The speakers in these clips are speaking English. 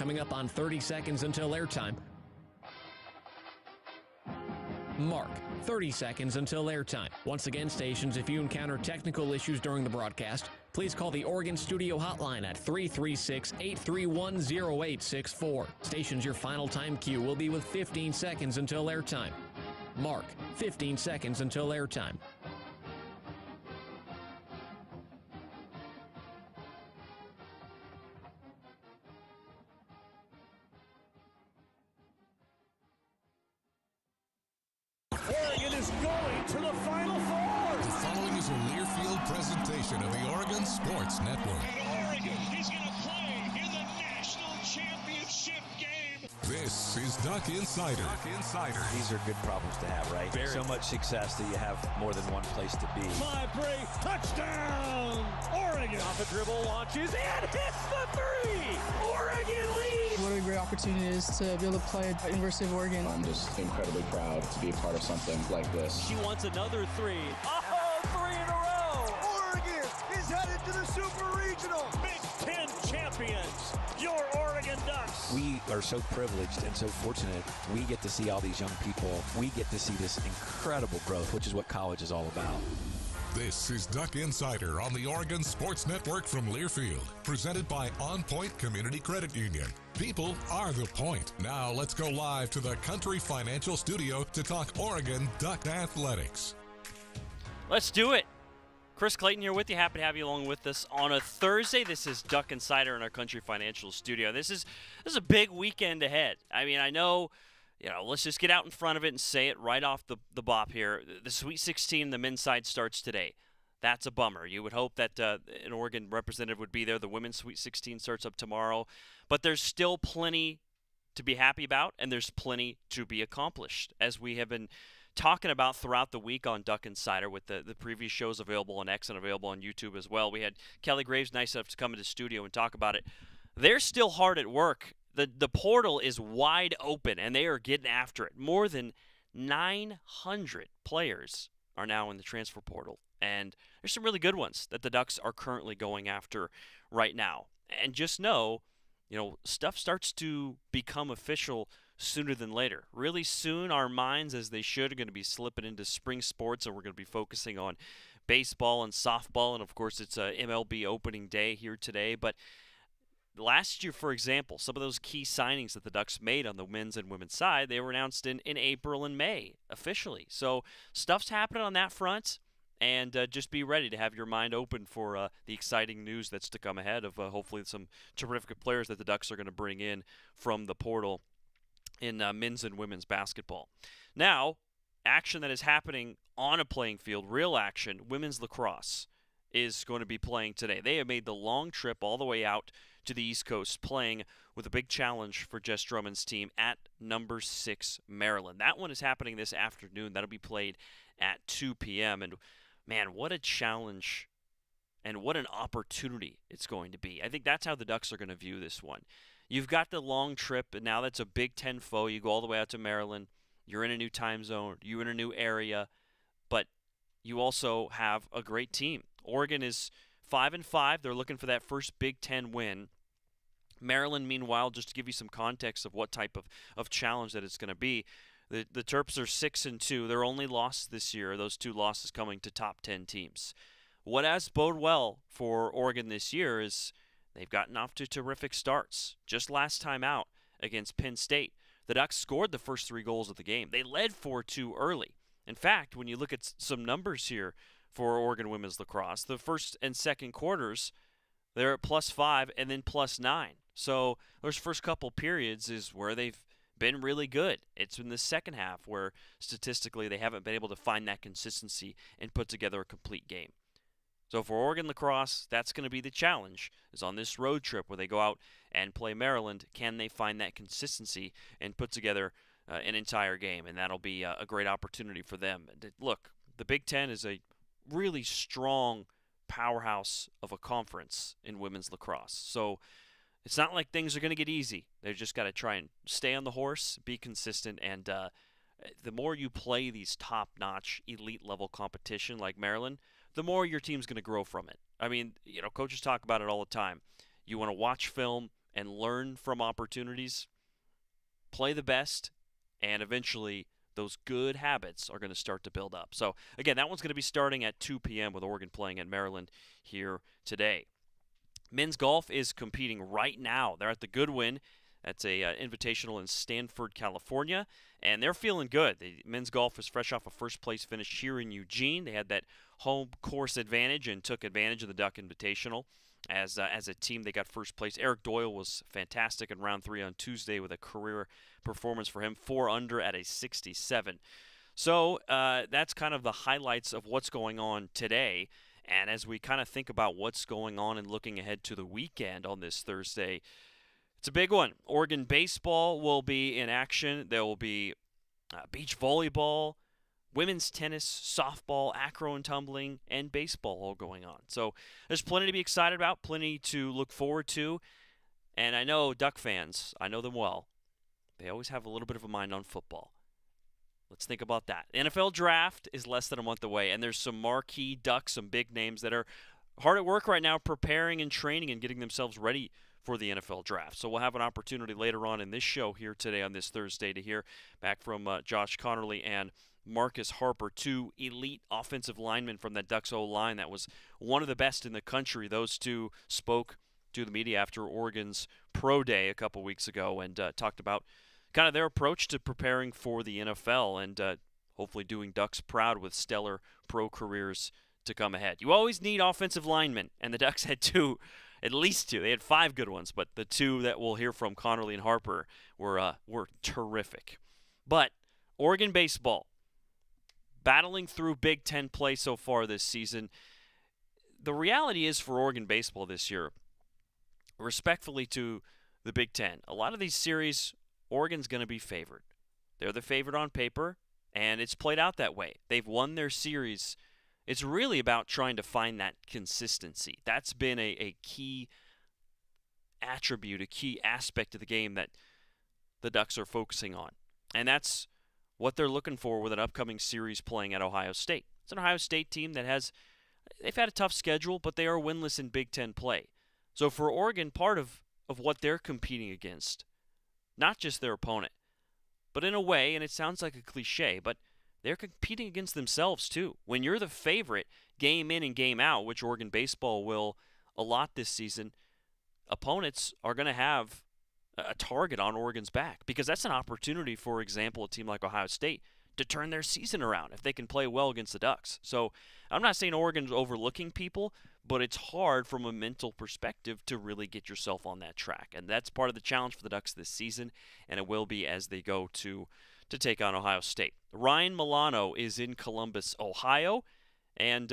coming up on 30 seconds until airtime. Mark, 30 seconds until airtime. Once again, stations, if you encounter technical issues during the broadcast, please call the Oregon Studio Hotline at 336-831-0864. Stations, your final time cue will be with 15 seconds until airtime. Mark, 15 seconds until airtime. Oregon is going to the Final Four. The following is a Learfield presentation of the Oregon Sports Network. And Oregon is going to play in the national championship game. This is Duck Insider. These are good problems to have, right? So much success that you have more than one place to be. 5-3, touchdown, Oregon. Off a dribble, launches, and hits the three. Oregon leads. What a great opportunity it is to be able to play at University of Oregon. I'm just incredibly proud to be a part of something like this. She wants another three. Oh, three in a row. Oregon is headed to the Super Regional. Big Ten champions, your Oregon Ducks. We are so privileged and so fortunate. We get to see all these young people. We get to see this incredible growth, which is what college is all about. This is Duck Insider on the Oregon Sports Network from Learfield, presented by OnPoint Community Credit Union. People are the point. Now let's go live to the Country Financial Studio to talk Oregon Duck Athletics. Let's do it. Chris Clayton here with you. Happy to have you along with us on a Thursday. This is Duck Insider in our Country Financial Studio. This is a big weekend ahead. I mean, I know, let's just get out in front of it and say it right off the bop here. The Sweet 16, the men's side starts today. That's a bummer. You would hope that an Oregon representative would be there. The women's Sweet 16 starts up tomorrow. But there's still plenty to be happy about, and there's plenty to be accomplished, as we have been talking about throughout the week on Duck Insider with the previous shows available on X and available on YouTube as well. We had Kelly Graves nice enough to come into the studio and talk about it. They're still hard at work. The portal is wide open, and they are getting after it. More than 900 players are now in the transfer portal, and there's some really good ones that the Ducks are currently going after right now. And just know, stuff starts to become official sooner than later. Really soon, our minds, as they should, are going to be slipping into spring sports, and we're going to be focusing on baseball and softball, and of course, it's MLB opening day here today. But last year, for example, some of those key signings that the Ducks made on the men's and women's side, they were announced in April and May officially. So stuff's happening on that front, and just be ready to have your mind open for the exciting news that's to come ahead of hopefully some terrific players that the Ducks are going to bring in from the portal in men's and women's basketball. Now, action that is happening on a playing field, real action, women's lacrosse is going to be playing today. They have made the long trip all the way out to the East Coast, playing with a big challenge for Jess Drummond's team at number 6 Maryland. That one is happening this afternoon. That'll be played at 2 p.m. And, man, what a challenge and what an opportunity it's going to be. I think that's how the Ducks are going to view this one. You've got the long trip, and now that's a Big Ten foe. You go all the way out to Maryland. You're in a new time zone. You're in a new area. But you also have a great team. Oregon is 5-5. They're looking for that first Big Ten win. Maryland, meanwhile, just to give you some context of what type of challenge that it's going to be, the Terps are 6-2. Their only loss this year, those 2 losses coming to top 10 teams. What has bode well for Oregon this year is they've gotten off to terrific starts. Just last time out against Penn State, the Ducks scored the first 3 goals of the game. They led 4-2 early. In fact, when you look at some numbers here for Oregon women's lacrosse, the first and second quarters, they're at +5 and then +9. So those first couple periods is where they've been really good. It's in the second half where statistically they haven't been able to find that consistency and put together a complete game. So for Oregon lacrosse, that's going to be the challenge, is on this road trip where they go out and play Maryland, can they find that consistency and put together an entire game? And that'll be a great opportunity for them. Look, the Big Ten is a really strong powerhouse of a conference in women's lacrosse. So it's not like things are going to get easy. They've just got to try and stay on the horse, be consistent, and the more you play these top-notch elite-level competition like Maryland, the more your team's going to grow from it. I mean, coaches talk about it all the time. You want to watch film and learn from opportunities, play the best, and eventually those good habits are going to start to build up. So, again, that one's going to be starting at 2 p.m. with Oregon playing at Maryland here today. Men's golf is competing right now. They're at the Goodwin. That's a invitational in Stanford, California, and they're feeling good. The men's golf is fresh off a first-place finish here in Eugene. They had that home course advantage and took advantage of the Duck Invitational. As a team, they got first place. Eric Doyle was fantastic in round 3 on Tuesday with a career performance for him, 4 under at a 67. So that's kind of the highlights of what's going on today. And as we kind of think about what's going on and looking ahead to the weekend on this Thursday, it's a big one. Oregon baseball will be in action. There will be beach volleyball, women's tennis, softball, acro and tumbling, and baseball all going on. So there's plenty to be excited about, plenty to look forward to. And I know Duck fans, I know them well, they always have a little bit of a mind on football. Let's think about that. The NFL draft is less than a month away, and there's some marquee Ducks, some big names that are hard at work right now preparing and training and getting themselves ready for the NFL draft. So we'll have an opportunity later on in this show here today on this Thursday to hear back from Josh Connerly and Marcus Harper, 2 elite offensive linemen from that Ducks O-line that was one of the best in the country. Those 2 spoke to the media after Oregon's Pro Day a couple weeks ago and talked about kind of their approach to preparing for the NFL and hopefully doing Ducks proud with stellar pro careers to come ahead. You always need offensive linemen, and the Ducks had 2, at least 2. They had 5 good ones, but the 2 that we'll hear from, Connerly and Harper, were terrific. But Oregon baseball, battling through Big Ten play so far this season. The reality is for Oregon baseball this year, respectfully to the Big Ten, a lot of these series, Oregon's going to be favored. They're the favorite on paper, and it's played out that way. They've won their series. It's really about trying to find that consistency. That's been a key attribute, a key aspect of the game that the Ducks are focusing on. And that's what they're looking for with an upcoming series playing at Ohio State. It's an Ohio State team that they've had a tough schedule, but they are winless in Big Ten play. So for Oregon, part of what they're competing against, not just their opponent, but in a way, and it sounds like a cliche, but they're competing against themselves too. When you're the favorite game in and game out, which Oregon baseball will a lot this season, opponents are going to have a target on Oregon's back because that's an opportunity, for example, a team like Ohio State to turn their season around if they can play well against the Ducks. So I'm not saying Oregon's overlooking people, but it's hard from a mental perspective to really get yourself on that track. And that's part of the challenge for the Ducks this season, and it will be as they go to take on Ohio State. Ryan Milano is in Columbus, Ohio, and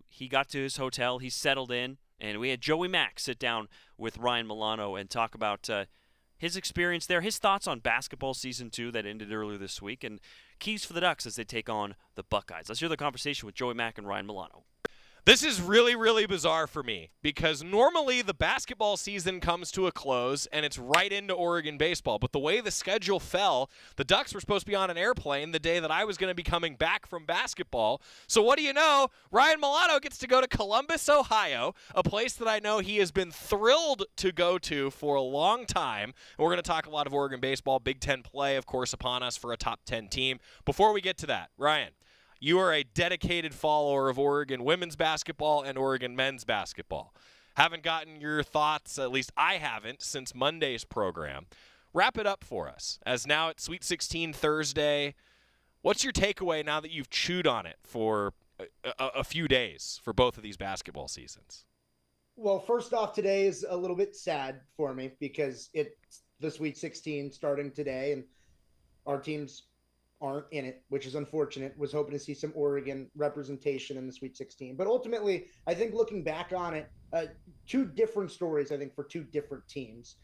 he got to his hotel. He settled in, and we had Joey Mack sit down with Ryan Milano and talk about his experience there, his thoughts on basketball season 2 that ended earlier this week, and keys for the Ducks as they take on the Buckeyes. Let's hear the conversation with Joey Mack and Ryan Milano. This is really, really bizarre for me because normally the basketball season comes to a close and it's right into Oregon baseball. But the way the schedule fell, the Ducks were supposed to be on an airplane the day that I was going to be coming back from basketball. So what do you know? Ryan Milano gets to go to Columbus, Ohio, a place that I know he has been thrilled to go to for a long time. And we're going to talk a lot of Oregon baseball, Big Ten play, of course, upon us for a top 10 team. Before we get to that, Ryan, you are a dedicated follower of Oregon women's basketball and Oregon men's basketball. Haven't gotten your thoughts, at least I haven't, since Monday's program. Wrap it up for us, as now it's Sweet 16 Thursday. What's your takeaway now that you've chewed on it for a few days for both of these basketball seasons? Well, first off, today is a little bit sad for me because it's the Sweet 16 starting today, and our teams aren't in it, which is unfortunate. Was hoping to see some Oregon representation in the Sweet 16. But ultimately, I think looking back on it, 2 different stories, I think, for 2 different teams.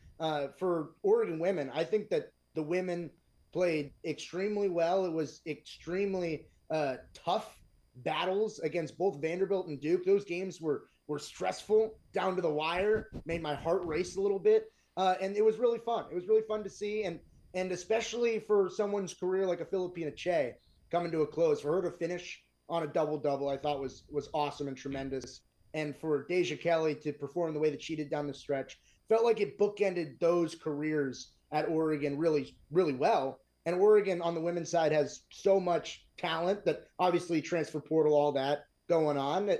For Oregon women, I think that the women played extremely well. It was extremely tough battles against both Vanderbilt and Duke. Those games were stressful down to the wire, made my heart race a little bit. And it was really fun. It was really fun to see. And especially for someone's career like a Filipina Che coming to a close, for her to finish on a double-double, I thought was awesome and tremendous. And for Deja Kelly to perform the way that she did down the stretch, felt like it bookended those careers at Oregon really, really well. And Oregon on the women's side has so much talent that obviously transfer portal, all that going on.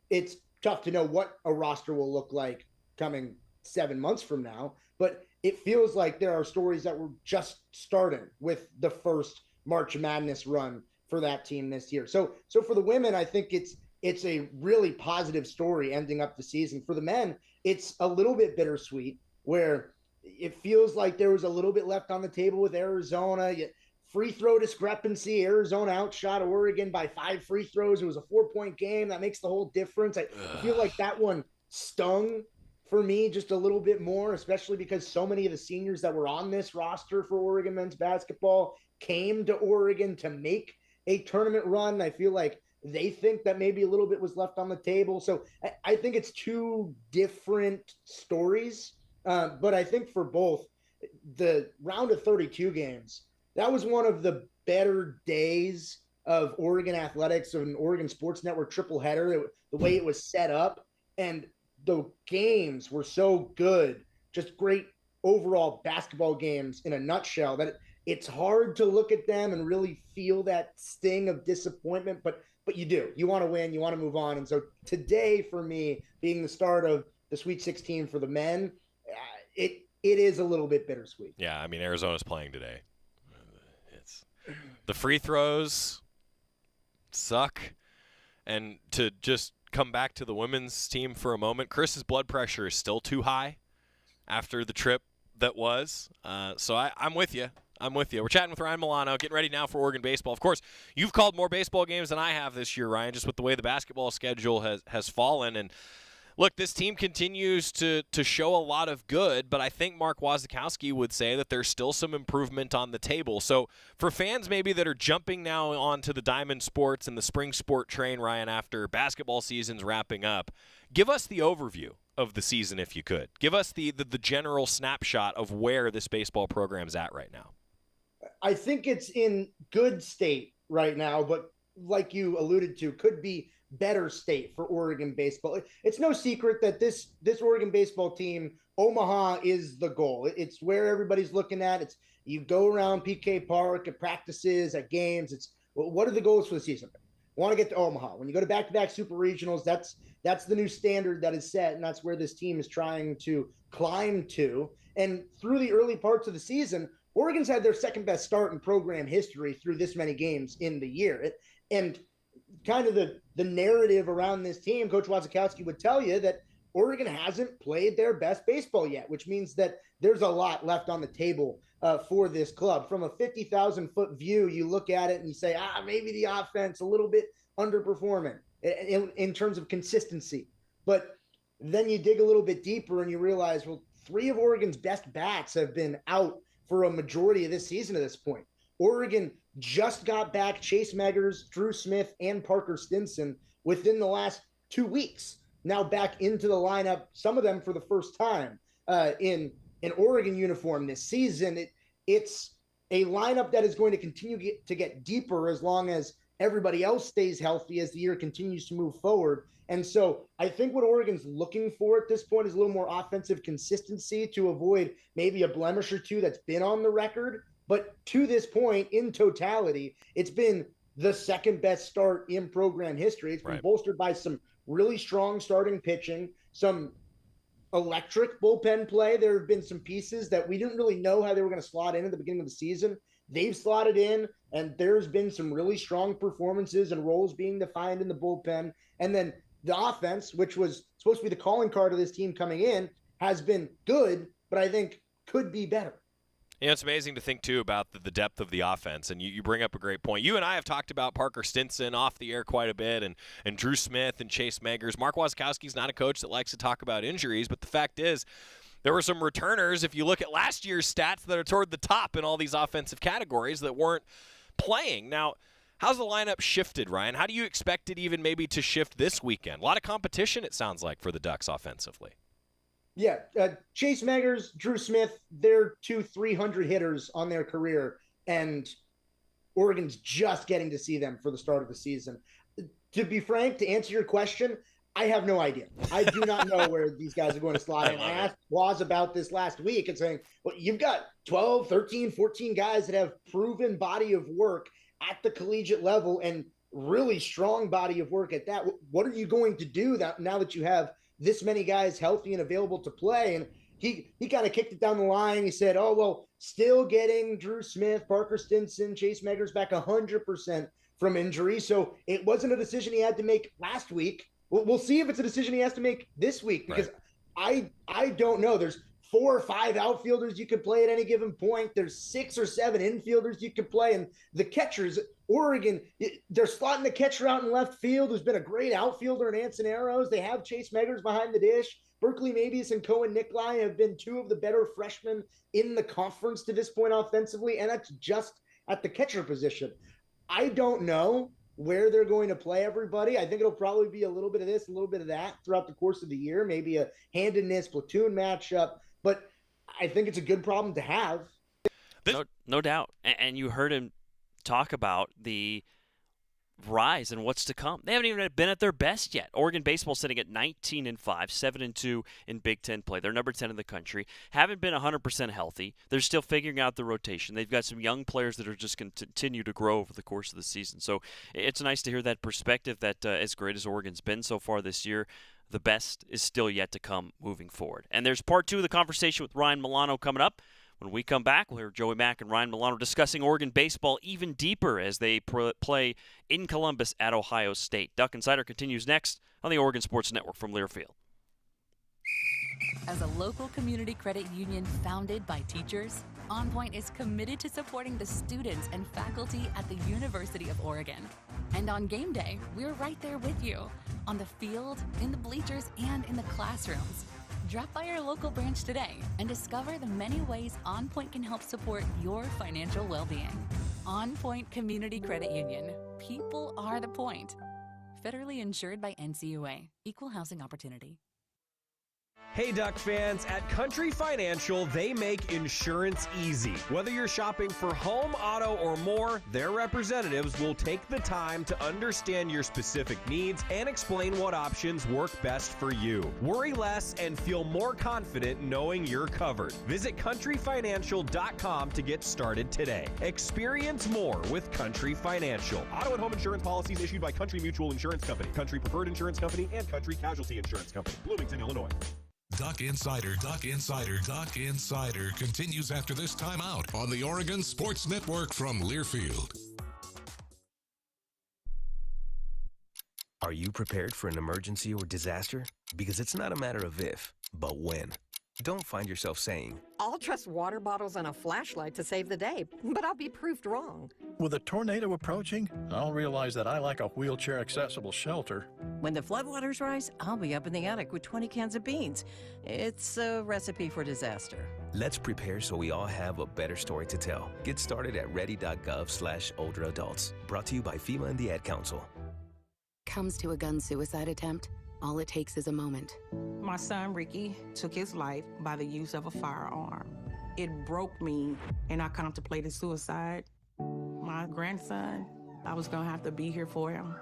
It's tough to know what a roster will look like coming 7 months from now. But it feels like there are stories that were just starting with the first March Madness run for that team this year. So for the women, I think it's a really positive story ending up the season. For the men, it's a little bit bittersweet where it feels like there was a little bit left on the table with Arizona. Free throw discrepancy. Arizona outshot Oregon by 5 free throws. It was a 4-point game. That makes the whole difference. I feel like that one stung for me just a little bit more, especially because so many of the seniors that were on this roster for Oregon men's basketball came to Oregon to make a tournament run. I feel like they think that maybe a little bit was left on the table. So I think it's two different stories. But I think for both, the round of 32 games, that was one of the better days of Oregon athletics, of an Oregon Sports Network triple header, the way it was set up. And the games were so good, just great overall basketball games in a nutshell, that it's hard to look at them and really feel that sting of disappointment. But you do. You want to win. You want to move on. And so today, for me, being the start of the Sweet 16 for the men, it is a little bit bittersweet. Yeah, I mean, Arizona's playing today. It's the free throws suck. And to just come back to the women's team for a moment, Chris's blood pressure is still too high after the trip that was. So I'm with you. We're chatting with Ryan Milano, getting ready now for Oregon baseball. Of course, you've called more baseball games than I have this year, Ryan, just with the way the basketball schedule has fallen. And look, this team continues to show a lot of good, but I think Mark Wasikowski would say that there's still some improvement on the table. So for fans maybe that are jumping now onto the Diamond Sports and the spring sport train, Ryan, after basketball season's wrapping up, give us the overview of the season if you could. Give us the general snapshot of where this baseball program's at right now. I think it's in good state right now, but like you alluded to, could be better state for Oregon baseball. It's no secret that this Oregon baseball team, Omaha is the goal. It's where everybody's looking at. It's you go around PK Park at practices, at games. It's what are the goals for the season? Want to get to Omaha. When you go to back-to-back super regionals, that's the new standard that is set, and that's where this team is trying to climb to. And through the early parts of the season, Oregon's had their second best start in program history through this many games in the year. And kind of the narrative around this team, Coach Wasikowski would tell you that Oregon hasn't played their best baseball yet, which means that there's a lot left on the table for this club. From a 50,000-foot view, you look at it and you say, maybe the offense a little bit underperforming in terms of consistency. But then you dig a little bit deeper and you realize, well, 3 of Oregon's best bats have been out for a majority of this season at this point. Oregon just got back Chase Meggers, Drew Smith, and Parker Stinson within the last 2 weeks. Now back into the lineup, some of them for the first time in an Oregon uniform this season. It's a lineup that is going to continue to get deeper as long as everybody else stays healthy as the year continues to move forward. And so I think what Oregon's looking for at this point is a little more offensive consistency to avoid maybe a blemish or two that's been on the record. But to this point, in totality, it's been the second best start in program history. It's been bolstered by some really strong starting pitching, some electric bullpen play. There have been some pieces that we didn't really know how they were going to slot in at the beginning of the season. They've slotted in, and there's been some really strong performances and roles being defined in the bullpen. And then the offense, which was supposed to be the calling card of this team coming in, has been good, but I think could be better. You know, it's amazing to think, too, about the depth of the offense, and you bring up a great point. You and I have talked about Parker Stinson off the air quite a bit, and Drew Smith and Chase Meggers. Mark Wasikowski's not a coach that likes to talk about injuries, but the fact is there were some returners, if you look at last year's stats, that are toward the top in all these offensive categories that weren't playing. Now, how's the lineup shifted, Ryan? How do you expect it even maybe to shift this weekend? A lot of competition, it sounds like, for the Ducks offensively. Yeah, Chase Meggers, Drew Smith, they're 2 300 hitters on their career, and Oregon's just getting to see them for the start of the season. To be frank, to answer your question, I have no idea. I do not know where these guys are going to slide in. I asked Waz about this last week and saying, well, you've got 12, 13, 14 guys that have proven body of work at the collegiate level and really strong body of work at that. What are you going to do now that you have this many guys healthy and available to play? And he kind of kicked it down the line. He said, oh, well, still getting Drew Smith, Parker Stinson, Chase Meggers back 100% from injury. So it wasn't a decision he had to make last week. We'll see if it's a decision he has to make this week, because I don't know. There's 4 or 5 outfielders you can play at any given point. There's 6 or 7 infielders you can play. And the catchers, Oregon, they're slotting the catcher out in left field, who's been a great outfielder in Anson Arrows. They have Chase Meggers behind the dish. Berkeley Mabius and Cohen Nikolai have been 2 of the better freshmen in the conference to this point offensively, and that's just at the catcher position. I don't know where they're going to play everybody. I think it'll probably be a little bit of this, a little bit of that throughout the course of the year, maybe a handedness platoon matchup, but I think it's a good problem to have. No doubt. And you heard him talk about the rise and what's to come. They haven't even been at their best yet. Oregon baseball sitting at 19-5, 7-2 in Big Ten play. They're number 10 in the country. Haven't been 100% healthy. They're still figuring out the rotation. They've got some young players that are just going to continue to grow over the course of the season. So it's nice to hear that perspective that as great as Oregon's been so far this year, the best is still yet to come moving forward. And there's part 2 of the conversation with Ryan Milano coming up. When we come back, we'll hear Joey Mack and Ryan Milano discussing Oregon baseball even deeper as they play in Columbus at Ohio State. Duck Insider continues next on the Oregon Sports Network from Learfield. As a local community credit union founded by teachers, OnPoint is committed to supporting the students and faculty at the University of Oregon. And on game day, we're right there with you, on the field, in the bleachers, and in the classrooms. Drop by our local branch today and discover the many ways OnPoint can help support your financial well-being. OnPoint Community Credit Union. People are the point. Federally insured by NCUA. Equal housing opportunity. Hey Duck fans, at Country Financial, they make insurance easy. Whether you're shopping for home, auto, or more, their representatives will take the time to understand your specific needs and explain what options work best for you. Worry less and feel more confident knowing you're covered. Visit countryfinancial.com to get started today. Experience more with Country Financial. Auto and home insurance policies issued by Country Mutual Insurance Company, Country Preferred Insurance Company, and Country Casualty Insurance Company, Bloomington, Illinois. Duck Insider continues after this timeout on the Oregon Sports Network from Learfield. Are you prepared for an emergency or disaster? Because it's not a matter of if, but when. Don't find yourself saying, I'll trust water bottles and a flashlight to save the day, but I'll be proved wrong. With a tornado approaching, I'll realize that I lack a wheelchair-accessible shelter. When the floodwaters rise, I'll be up in the attic with 20 cans of beans. It's a recipe for disaster. Let's prepare so we all have a better story to tell. Get started at ready.gov/older adults. Brought to you by FEMA and the Ad Council. Comes to a gun suicide attempt, all it takes is a moment. My son, Ricky, took his life by the use of a firearm. It broke me, and I contemplated suicide. My grandson, I was gonna have to be here for him.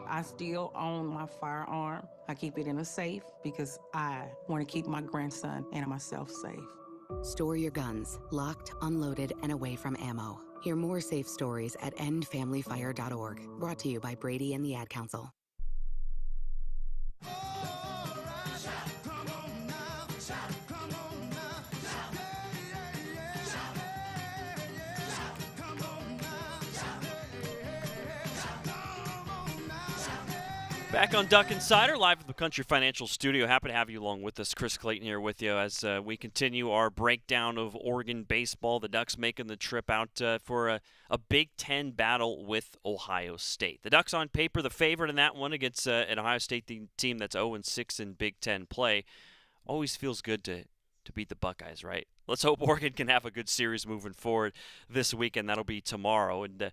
I still own my firearm. I keep it in a safe because I want to keep my grandson and myself safe. Store your guns, locked, unloaded, and away from ammo. Hear more safe stories at endfamilyfire.org. Brought to you by Brady and the Ad Council. Back on Duck Insider, live from the Country Financial Studio. Happy to have you along with us. Chris Clayton here with you as we continue our breakdown of Oregon baseball. The Ducks making the trip out for a Big Ten battle with Ohio State. The Ducks on paper the favorite in that one against an Ohio State team that's 0-6 in Big Ten play. Always feels good to beat the Buckeyes, right? Let's hope Oregon can have a good series moving forward this weekend. That'll be tomorrow. And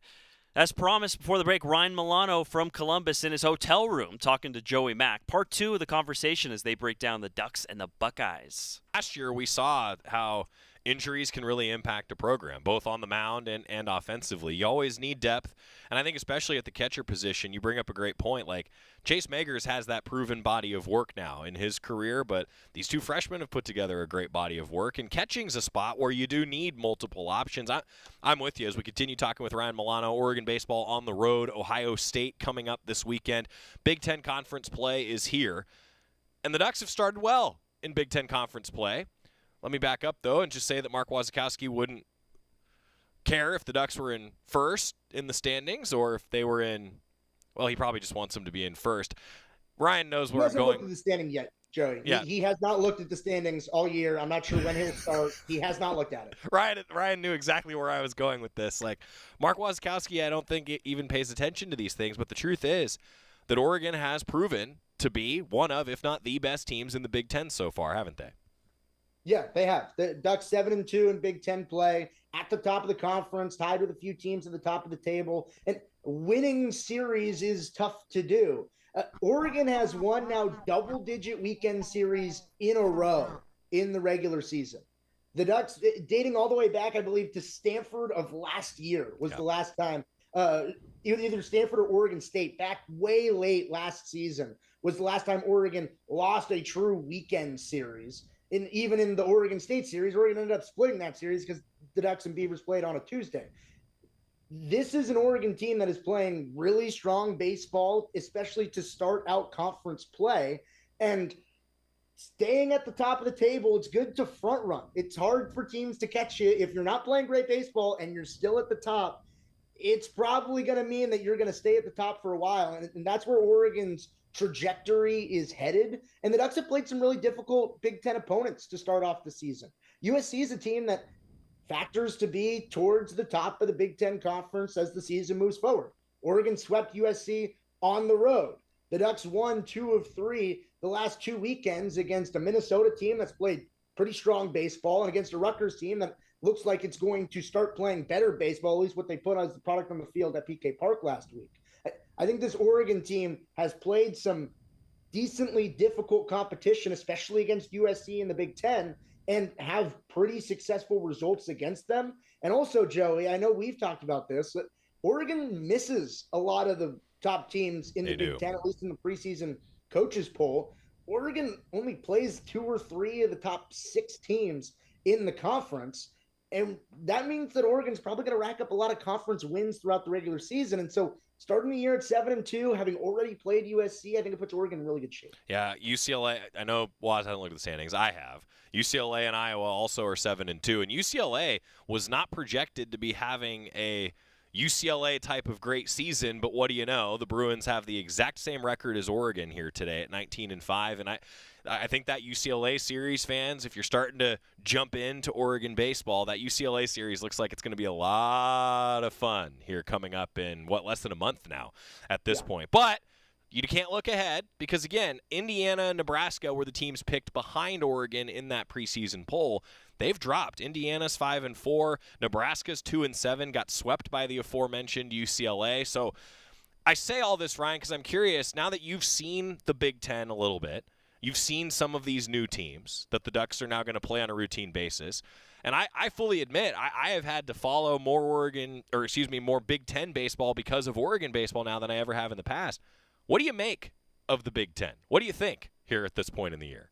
as promised before the break, Ryan Milano from Columbus in his hotel room talking to Joey Mack. Part 2 of the conversation as they break down the Ducks and the Buckeyes. Last year we saw how injuries can really impact a program, both on the mound and offensively. You always need depth, and I think especially at the catcher position, you bring up a great point. Like, Chase Magers has that proven body of work now in his career, but these two freshmen have put together a great body of work, and catching's a spot where you do need multiple options. I'm with you as we continue talking with Ryan Milano. Oregon baseball on the road, Ohio State coming up this weekend. Big Ten Conference play is here, and the Ducks have started well in Big Ten Conference play. Let me back up, though, and just say that Mark Wasikowski wouldn't care if the Ducks were in first in the standings or if they were in, well, he probably just wants them to be in first. Ryan knows where I'm going. He hasn't looked at the standing yet, Joey. Yeah. He has not looked at the standings all year. I'm not sure when he'll start. He has not looked at it. Ryan knew exactly where I was going with this. Like, Mark Wasikowski, I don't think it even pays attention to these things, but the truth is that Oregon has proven to be one of, if not the best teams in the Big Ten so far, haven't they? Yeah, they have. The Ducks 7-2 in Big Ten play, at the top of the conference, tied with a few teams at the top of the table. And winning series is tough to do. Oregon has won now double-digit weekend series in a row in the regular season. The Ducks, dating all the way back, I believe, to Stanford of last year was the last time. Either Stanford or Oregon State, back way late last season, was the last time Oregon lost a true weekend series. Even in the Oregon State series, Oregon ended up splitting that series because the Ducks and Beavers played on a Tuesday. This is an Oregon team that is playing really strong baseball, especially to start out conference play. And staying at the top of the table, it's good to front run. It's hard for teams to catch you. If you're not playing great baseball and you're still at the top, it's probably going to mean that you're going to stay at the top for a while. And that's where Oregon's trajectory is headed. And the Ducks have played some really difficult Big Ten opponents to start off the season. USC is a team that factors to be towards the top of the Big Ten Conference as the season moves forward. Oregon swept USC on the road. The Ducks won 2 of 3 the last 2 weekends against a Minnesota team that's played pretty strong baseball and against a Rutgers team that looks like it's going to start playing better baseball, at least what they put as the product on the field at PK Park last week. I think this Oregon team has played some decently difficult competition, especially against USC in the Big Ten, and have pretty successful results against them. And also, Joey, I know we've talked about this, but Oregon misses a lot of the top teams in the Big Ten, at least in the preseason coaches poll. Oregon only plays 2 or 3 of the top 6 teams in the conference. And that means that Oregon's probably going to rack up a lot of conference wins throughout the regular season. And so starting the year at 7-2, having already played USC, I think it puts Oregon in really good shape. Yeah, UCLA, I know Waz hasn't looked at the standings. I have. UCLA and Iowa also are 7-2. And UCLA was not projected to be having a UCLA type of great season, but what do you know? The Bruins have the exact same record as Oregon here today at 19-5. And I think that UCLA series, fans, if you're starting to jump into Oregon baseball, that UCLA series looks like it's going to be a lot of fun here coming up in, less than a month now at this point. But you can't look ahead because, again, Indiana and Nebraska were the teams picked behind Oregon in that preseason poll. They've dropped. Indiana's 5-4. Nebraska's 2-7, got swept by the aforementioned UCLA. So I say all this, Ryan, because I'm curious, now that you've seen the Big Ten a little bit, you've seen some of these new teams that the Ducks are now going to play on a routine basis. And I fully admit I have had to follow more Big Ten baseball because of Oregon baseball now than I ever have in the past. What do you make of the Big Ten? What do you think here at this point in the year?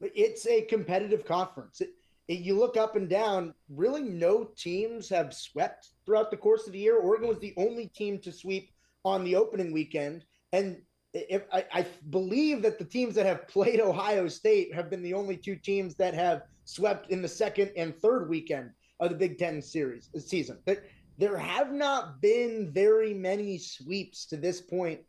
It's a competitive conference. You look up and down, really no teams have swept throughout the course of the year. Oregon was the only team to sweep on the opening weekend. And I believe that the teams that have played Ohio State have been the only 2 teams that have swept in the second and third weekend of the Big Ten season. There have not been very many sweeps to this point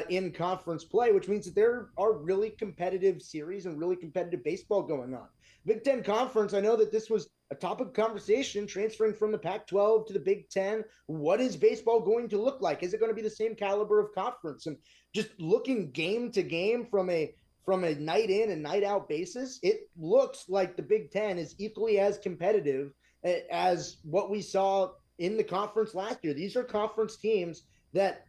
in conference play, which means that there are really competitive series and really competitive baseball going on. Big Ten Conference, I know that this was a topic of conversation transferring from the Pac-12 to the Big Ten. What is baseball going to look like? Is it going to be the same caliber of conference? And just looking game to game from a night in and night out basis, it looks like the Big Ten is equally as competitive as what we saw in the conference last year. These are conference teams that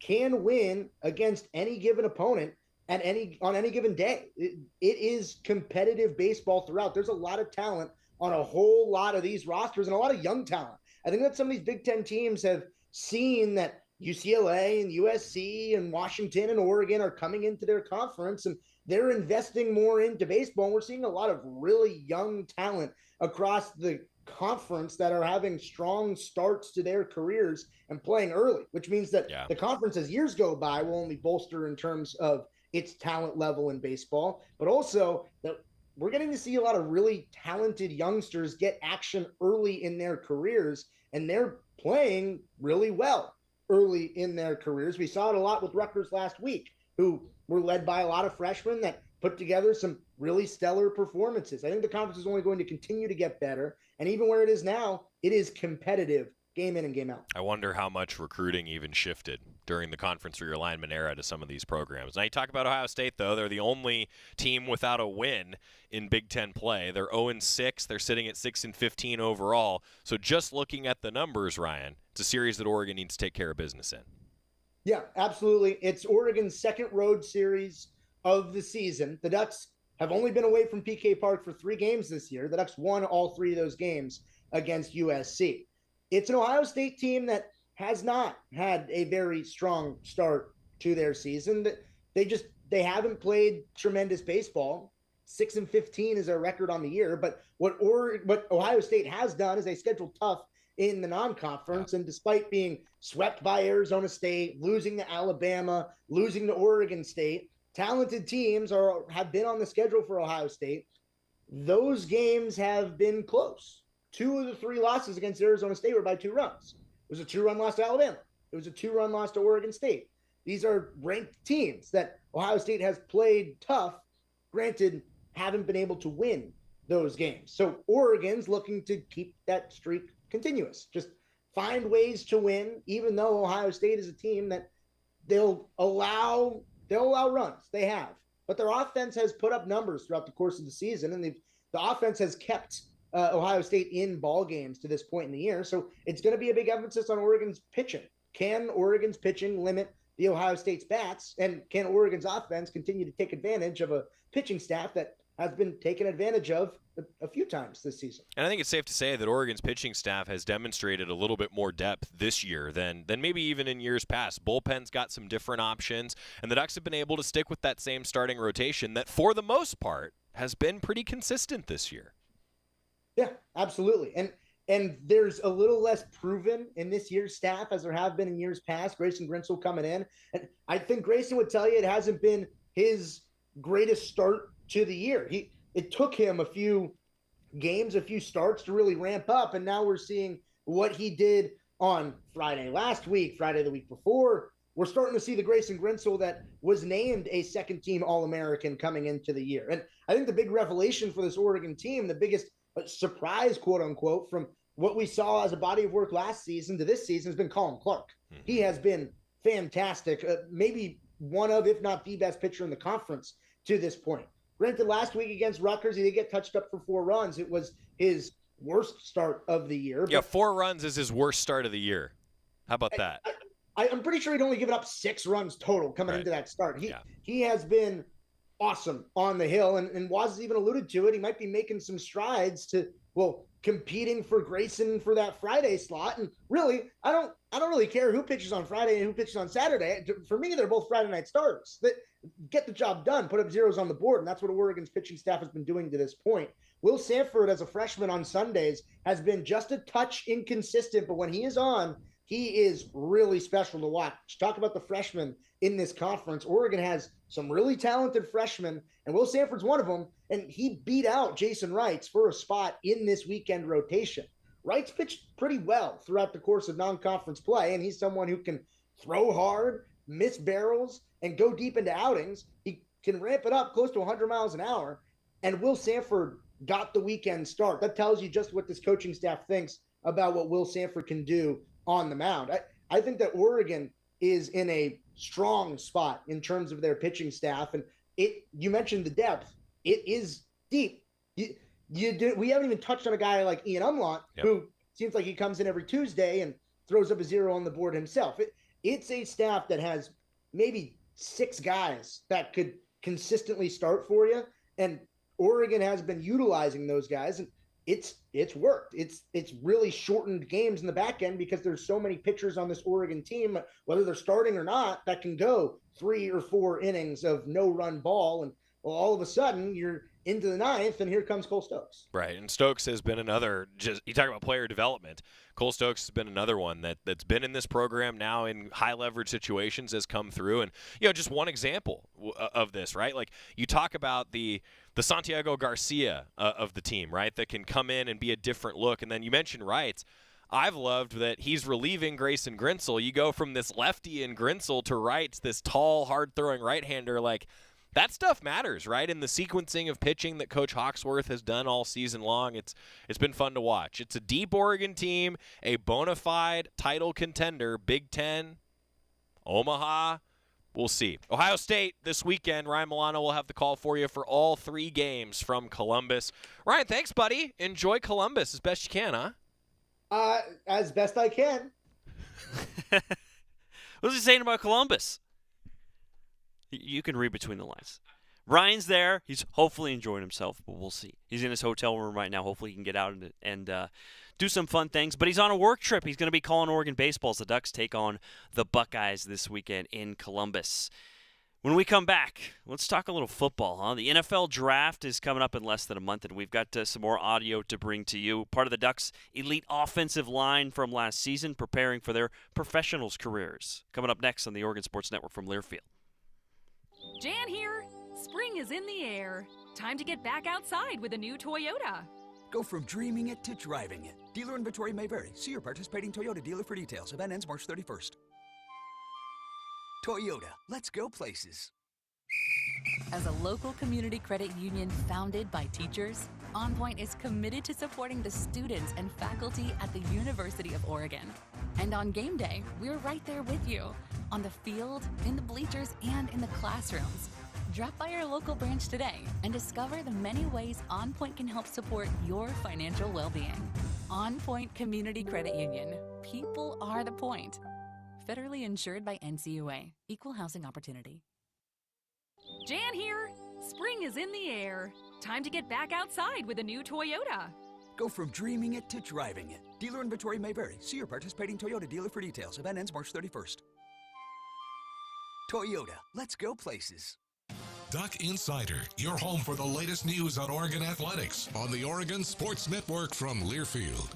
can win against any given opponent on any given day. It is competitive baseball throughout. There's a lot of talent on a whole lot of these rosters and a lot of young talent. I think that some of these Big Ten teams have seen that UCLA and USC and Washington and Oregon are coming into their conference, and they're investing more into baseball. And we're seeing a lot of really young talent across the conference that are having strong starts to their careers and playing early, which means that the conference, as years go by, will only bolster in terms of its talent level in baseball, but also that we're getting to see a lot of really talented youngsters get action early in their careers, and they're playing really well early in their careers. We saw it a lot with Rutgers last week, who were led by a lot of freshmen that put together some really stellar performances. I think the conference is only going to continue to get better, and even where it is now, it is competitive game in and game out. I wonder how much recruiting even shifted during the conference realignment era to some of these programs. Now you talk about Ohio State, though. They're the only team without a win in Big Ten play. They're 0-6. They're sitting at 6-15 overall. So just looking at the numbers, Ryan, it's a series that Oregon needs to take care of business in. Yeah, absolutely. It's Oregon's second road series of the season. The Ducks have only been away from PK Park for 3 games this year. The Ducks won all 3 of those games against USC. It's an Ohio State team that has not had a very strong start to their season. They haven't played tremendous baseball. 6-15 is their record on the year. But what Ohio State has done is they scheduled tough in the non-conference, and despite being swept by Arizona State, losing to Alabama, losing to Oregon State, talented teams have been on the schedule for Ohio State. Those games have been close. 2 of the 3 losses against Arizona State were by 2 runs. It was a 2-run loss to Alabama. It was a 2-run loss to Oregon State. These are ranked teams that Ohio State has played tough, granted, haven't been able to win those games. So Oregon's looking to keep that streak continuous. Just find ways to win, even though Ohio State is a team that they'll allow runs. They have. But their offense has put up numbers throughout the course of the season, and the offense has kept Ohio State in ball games to this point in the year. So it's going to be a big emphasis on Oregon's pitching. Can Oregon's pitching limit the Ohio State's bats? And can Oregon's offense continue to take advantage of a pitching staff that has been taken advantage of a few times this season? And I think it's safe to say that Oregon's pitching staff has demonstrated a little bit more depth this year than maybe even in years past. Bullpen's got some different options, and the Ducks have been able to stick with that same starting rotation that, for the most part, has been pretty consistent this year. Yeah, absolutely. And there's a little less proven in this year's staff as there have been in years past. Grayson Grinsell coming in. And I think Grayson would tell you it hasn't been his greatest start to the year. It took him a few games, a few starts to really ramp up. And now we're seeing what he did on Friday last week, Friday the week before. We're starting to see the Grayson Grinsell that was named a second-team All-American coming into the year. And I think the big revelation for this Oregon team, the biggest surprise, quote unquote, from what we saw as a body of work last season to this season has been Colin Clark. He has been fantastic, maybe one of, if not the best pitcher in the conference to this point. Granted, last week against Rutgers, he did get touched up for 4 runs. It was his worst start of the year. Yeah, 4 runs is his worst start of the year. How about that? I'm pretty sure he'd only given up 6 runs total coming into that start. He has been awesome on the hill, and Waz has even alluded to it. He might be making some strides to, competing for Grayson for that Friday slot. And really, I don't really care who pitches on Friday and who pitches on Saturday. For me, they're both Friday night starters. That get the job done, put up zeros on the board, and that's what Oregon's pitching staff has been doing to this point. Will Sanford, as a freshman on Sundays, has been just a touch inconsistent, but when he is on, he is really special to watch. Talk about the freshmen in this conference. Oregon has some really talented freshmen, and Will Sanford's one of them, and he beat out Jason Wrights for a spot in this weekend rotation. Wrights pitched pretty well throughout the course of non-conference play, and he's someone who can throw hard, miss barrels, and go deep into outings. He can ramp it up close to 100 miles an hour, and Will Sanford got the weekend start. That tells you just what this coaching staff thinks about what Will Sanford can do on the mound. I think that Oregon is in a strong spot in terms of their pitching staff. And you mentioned the depth. It is deep. We haven't even touched on a guy like Ian Umlaut, who seems like he comes in every Tuesday and throws up a zero on the board himself. It's a staff that has maybe 6 guys that could consistently start for you. And Oregon has been utilizing those guys. And it's worked. It's really shortened games in the back end because there's so many pitchers on this Oregon team, whether they're starting or not, that can go 3 or 4 innings of no-run ball, and well, all of a sudden you're into the 9th, and here comes Cole Stokes. Right, and Stokes has been another, you talk about player development. Cole Stokes has been another one that's been in this program now in high-leverage situations, has come through. And, just one example of this, right? Like, you talk about the Santiago Garcia of the team, right, that can come in and be a different look. And then you mentioned Wright. I've loved that he's relieving Grayson Grinsell. You go from this lefty in Grinsell to Wright, this tall, hard-throwing right-hander, like, that stuff matters, right? In the sequencing of pitching that Coach Hawksworth has done all season long, it's been fun to watch. It's a deep Oregon team, a bona fide title contender, Big Ten, Omaha. We'll see. Ohio State this weekend. Ryan Milano will have the call for you for all 3 games from Columbus. Ryan, thanks, buddy. Enjoy Columbus as best you can, huh? As best I can. What's he saying about Columbus? You can read between the lines. Ryan's there. He's hopefully enjoying himself, but we'll see. He's in his hotel room right now. Hopefully he can get out and do some fun things. But he's on a work trip. He's going to be calling Oregon baseball as the Ducks take on the Buckeyes this weekend in Columbus. When we come back, let's talk a little football, huh? The NFL draft is coming up in less than a month, and we've got some more audio to bring to you. Part of the Ducks' elite offensive line from last season, preparing for their professionals' careers. Coming up next on the Oregon Sports Network from Learfield. Jan here. Spring is in the air. Time to get back outside with a new Toyota. Go from dreaming it to driving it. Dealer inventory may vary. See your participating Toyota dealer for details. Event ends March 31st. Toyota, let's go places. As a local community credit union founded by teachers, OnPoint is committed to supporting the students and faculty at the University of Oregon. And on game day, we're right there with you, on the field, in the bleachers, and in the classrooms. Drop by our local branch today and discover the many ways OnPoint can help support your financial well-being. OnPoint Community Credit Union. People are the point. Federally insured by NCUA. Equal housing opportunity. Jan here. Spring is in the air. Time to get back outside with a new Toyota. Go from dreaming it to driving it. Dealer inventory may vary. See your participating Toyota dealer for details. Event ends March 31st. Toyota, let's go places. Duck Insider, your home for the latest news on Oregon athletics on the Oregon Sports Network from Learfield.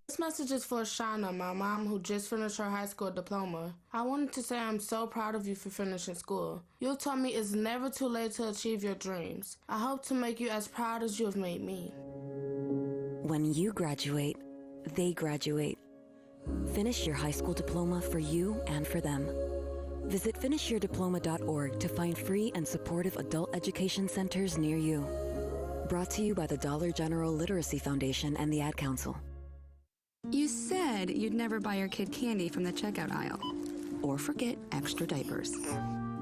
This message is for Shauna, my mom, who just finished her high school diploma. I wanted to say I'm so proud of you for finishing school. You taught me it's never too late to achieve your dreams. I hope to make you as proud as you have made me. When you graduate, they graduate. Finish your high school diploma for you and for them. Visit finishyourdiploma.org to find free and supportive adult education centers near you. Brought to you by the Dollar General Literacy Foundation and the Ad Council. You said you'd never buy your kid candy from the checkout aisle. Or forget extra diapers.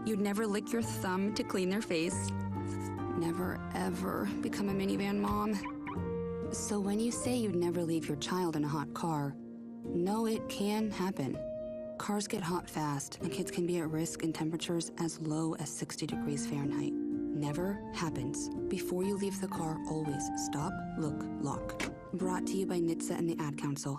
You'd never lick your thumb to clean their face. Never, ever become a minivan mom. So when you say you'd never leave your child in a hot car, no, it can happen. Cars get hot fast, and kids can be at risk in temperatures as low as 60 degrees Fahrenheit. Never happens. Before you leave the car, always stop, look, lock. Brought to you by NHTSA and the Ad Council.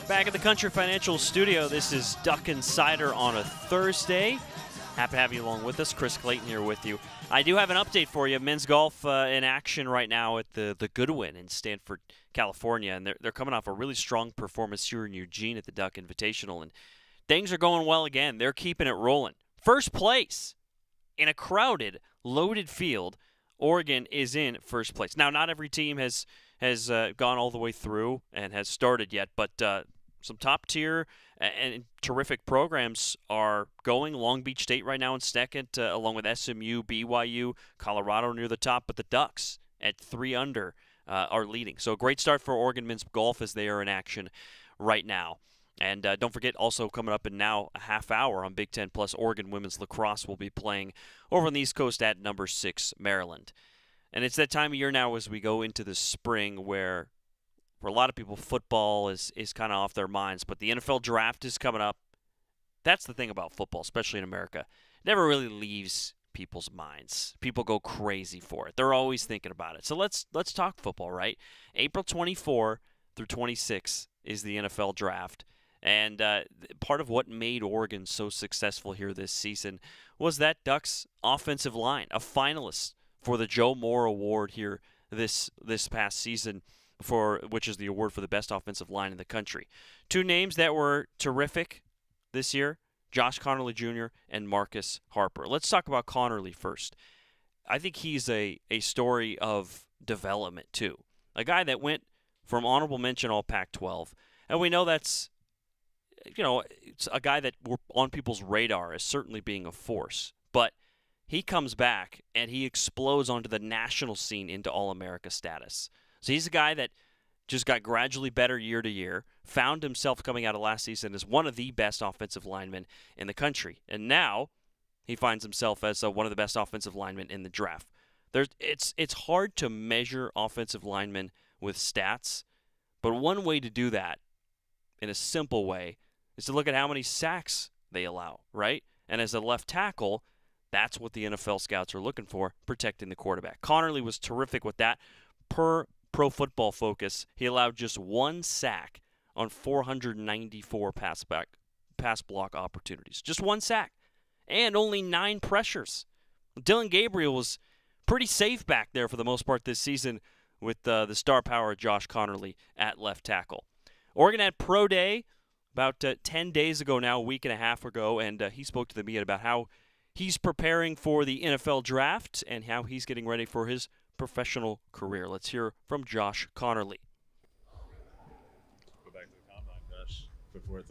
Back at the Country Financial Studio, this is Duck Insider on a Thursday. Happy to have you along with us. Chris Clayton here with you. I do have an update for you. Men's golf in action right now at the Goodwin in Stanford, California, and they're coming off a really strong performance here in Eugene at the Duck Invitational, and things are going well again. They're keeping it rolling. First place in a crowded, loaded field. Oregon is in first place. Now, not every team has gone all the way through and has started yet, but some top-tier and terrific programs are going. Long Beach State right now in second, along with SMU, BYU, Colorado near the top, but the Ducks at 3 under are leading. So a great start for Oregon men's golf as they are in action right now. And don't forget, also coming up in now a half hour on Big Ten Plus, Oregon women's lacrosse will be playing over on the East Coast at number 6, Maryland. And it's that time of year now as we go into the spring where for a lot of people football is kind of off their minds. But the NFL draft is coming up. That's the thing about football, especially in America. It never really leaves people's minds. People go crazy for it. They're always thinking about it. So let's talk football, right? April 24 through 26 is the NFL draft. And part of what made Oregon so successful here this season was that Ducks offensive line, a finalist for the Joe Moore Award here this past season, which is the award for the best offensive line in the country. Two names that were terrific this year, Josh Connerly Jr. and Marcus Harper. Let's talk about Connerly first. I think he's a story of development too. A guy that went from honorable mention all Pac-12, and we know that's, it's a guy that we're on people's radar as certainly being a force. But he comes back and he explodes onto the national scene into All-America status. So he's a guy that just got gradually better year to year, found himself coming out of last season as one of the best offensive linemen in the country. And now he finds himself as one of the best offensive linemen in the draft. It's hard to measure offensive linemen with stats, but one way to do that in a simple way is to look at how many sacks they allow, right? And as a left tackle, that's what the NFL scouts are looking for, protecting the quarterback. Connerly was terrific with that. Per Pro Football Focus, he allowed just 1 sack on 494 pass block opportunities. Just 1 sack. And only 9 pressures. Dylan Gabriel was pretty safe back there for the most part this season with the star power of Josh Connerly at left tackle. Oregon had Pro Day about 10 days ago now, a week and a half ago, and he spoke to the media about how he's preparing for the NFL draft and how he's getting ready for his professional career. Let's hear from Josh Connerly. Go back to the combine, Josh. Before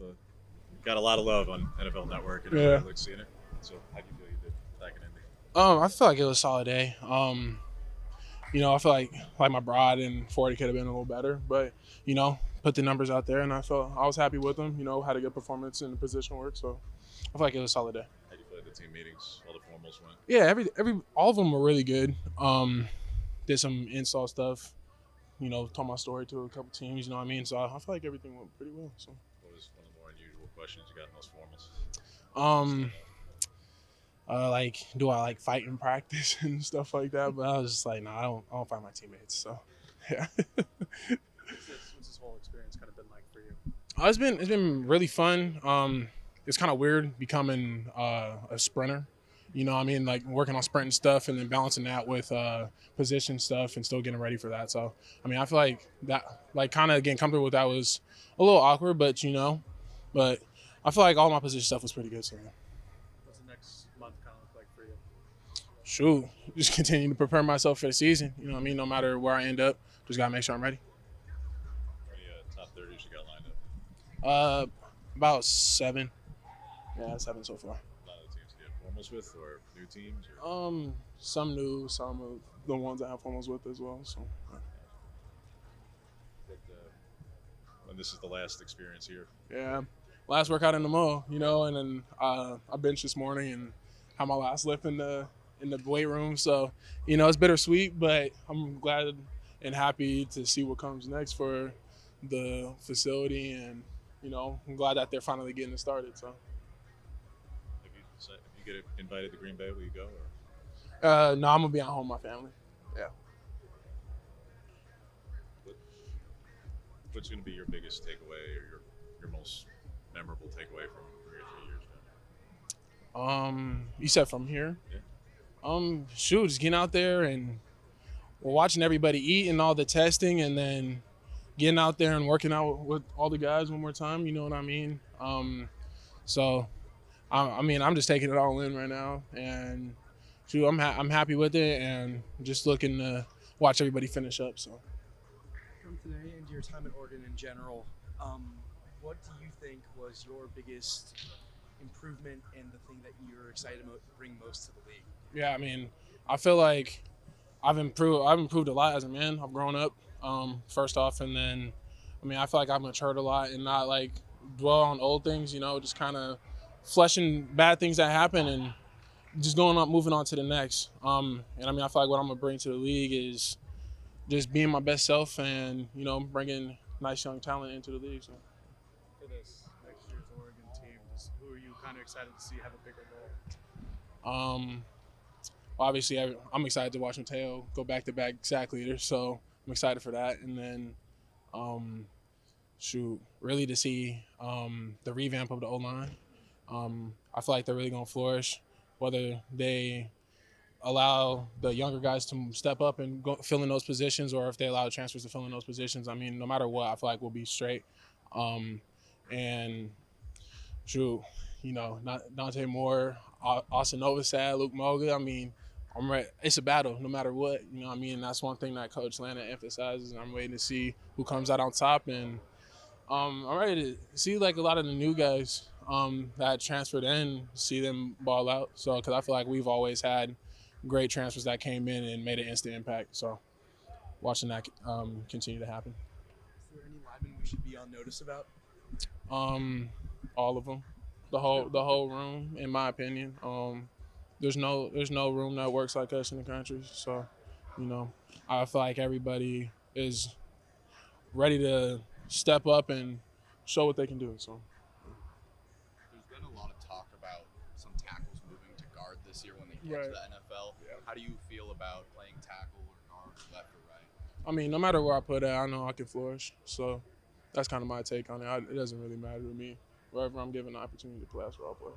got a lot of love on NFL Network, and yeah. Like seeing it. So how do you feel you did back in Indy? I feel like it was a solid day. I feel like my broad and 40 could have been a little better, but put the numbers out there, and I was happy with them. Had a good performance in the position work, so I feel like it was a solid day. How do you feel like the team meetings, all the formals went? Yeah, all of them were really good. Did some install stuff, told my story to a couple teams, you know what I mean? So I feel like everything went pretty well. So. What was one of the more unusual questions you got in those formals? Do I fight in practice and stuff like that? But I was just like, no, I don't fight my teammates. So, yeah. What's this whole experience kind of been like for you? It's been really fun. It's kind of weird becoming a sprinter. You know what I mean? Like working on sprinting stuff and then balancing that with position stuff and still getting ready for that. So, I feel like that, kind of getting comfortable with that was a little awkward, but but I feel like all my position stuff was pretty good. So, yeah. What's the next month kind of look like for you? Shoot, just continue to prepare myself for the season. You know what I mean? No matter where I end up, just got to make sure I'm ready. How many top 30s you got lined up? About 7. Yeah, 7 so far. Formals with or new teams? Or? Some new, some of the ones I have formals with as well. So, when this is the last experience here? Yeah, last workout in the mall, and then I benched this morning and had my last lift in the weight room. So, it's bittersweet, but I'm glad and happy to see what comes next for the facility, and I'm glad that they're finally getting it started. So. If you get invited to Green Bay, will you go? Or? No, I'm gonna be at home with my family. Yeah. What's going to be your biggest takeaway or your most memorable takeaway from your 3 years now? You said from here? Yeah. Just getting out there and watching everybody eat and all the testing, and then getting out there and working out with all the guys one more time. You know what I mean? So. I'm just taking it all in right now, and I'm happy with it, and just looking to watch everybody finish up. So, From today and your time at Oregon in general, what do you think was your biggest improvement and the thing that you're excited to bring most to the league? Yeah, I feel like I've improved a lot as a man. I've grown up, first off, and then I feel like I've matured a lot and not dwell on old things. Just kind of fleshing bad things that happen and just going on, moving on to the next. And I mean, I feel like what I'm gonna bring to the league is just being my best self and, you know, bringing nice young talent into the league. So. For this next year's Oregon team, who are you kind of excited to see have a bigger role? Obviously, I'm excited to watch Mateo go back-to-back sack leaders, so I'm excited for that. And then, really to see the revamp of the O-line. I feel like they're really going to flourish, whether they allow the younger guys to step up and fill in those positions, or if they allow the transfers to fill in those positions. I mean, no matter what, I feel like we'll be straight. You know, Dante Moore, Austin Novosad, Luke Moga. I mean, I'm ready. It's a battle no matter what. You know what I mean? That's one thing that Coach Lana emphasizes, and I'm waiting to see who comes out on top. And I'm ready to see, like, a lot of the new guys that transferred in, see them ball out. So, because I feel like we've always had great transfers that came in and made an instant impact. So, watching that continue to happen. Is there any linemen we should be on notice about? All of them, the whole room, in my opinion. There's no room that works like us in the country. So, you know, I feel like everybody is ready to step up and show what they can do. So. There's been a lot of talk about some tackles moving to guard this year when they get to the NFL. Yeah. How do you feel about playing tackle or guard, left or right? I mean, no matter where I put it, I know I can flourish. So that's kind of my take on it. It doesn't really matter to me. Wherever I'm given the opportunity to play, that's where I'll play.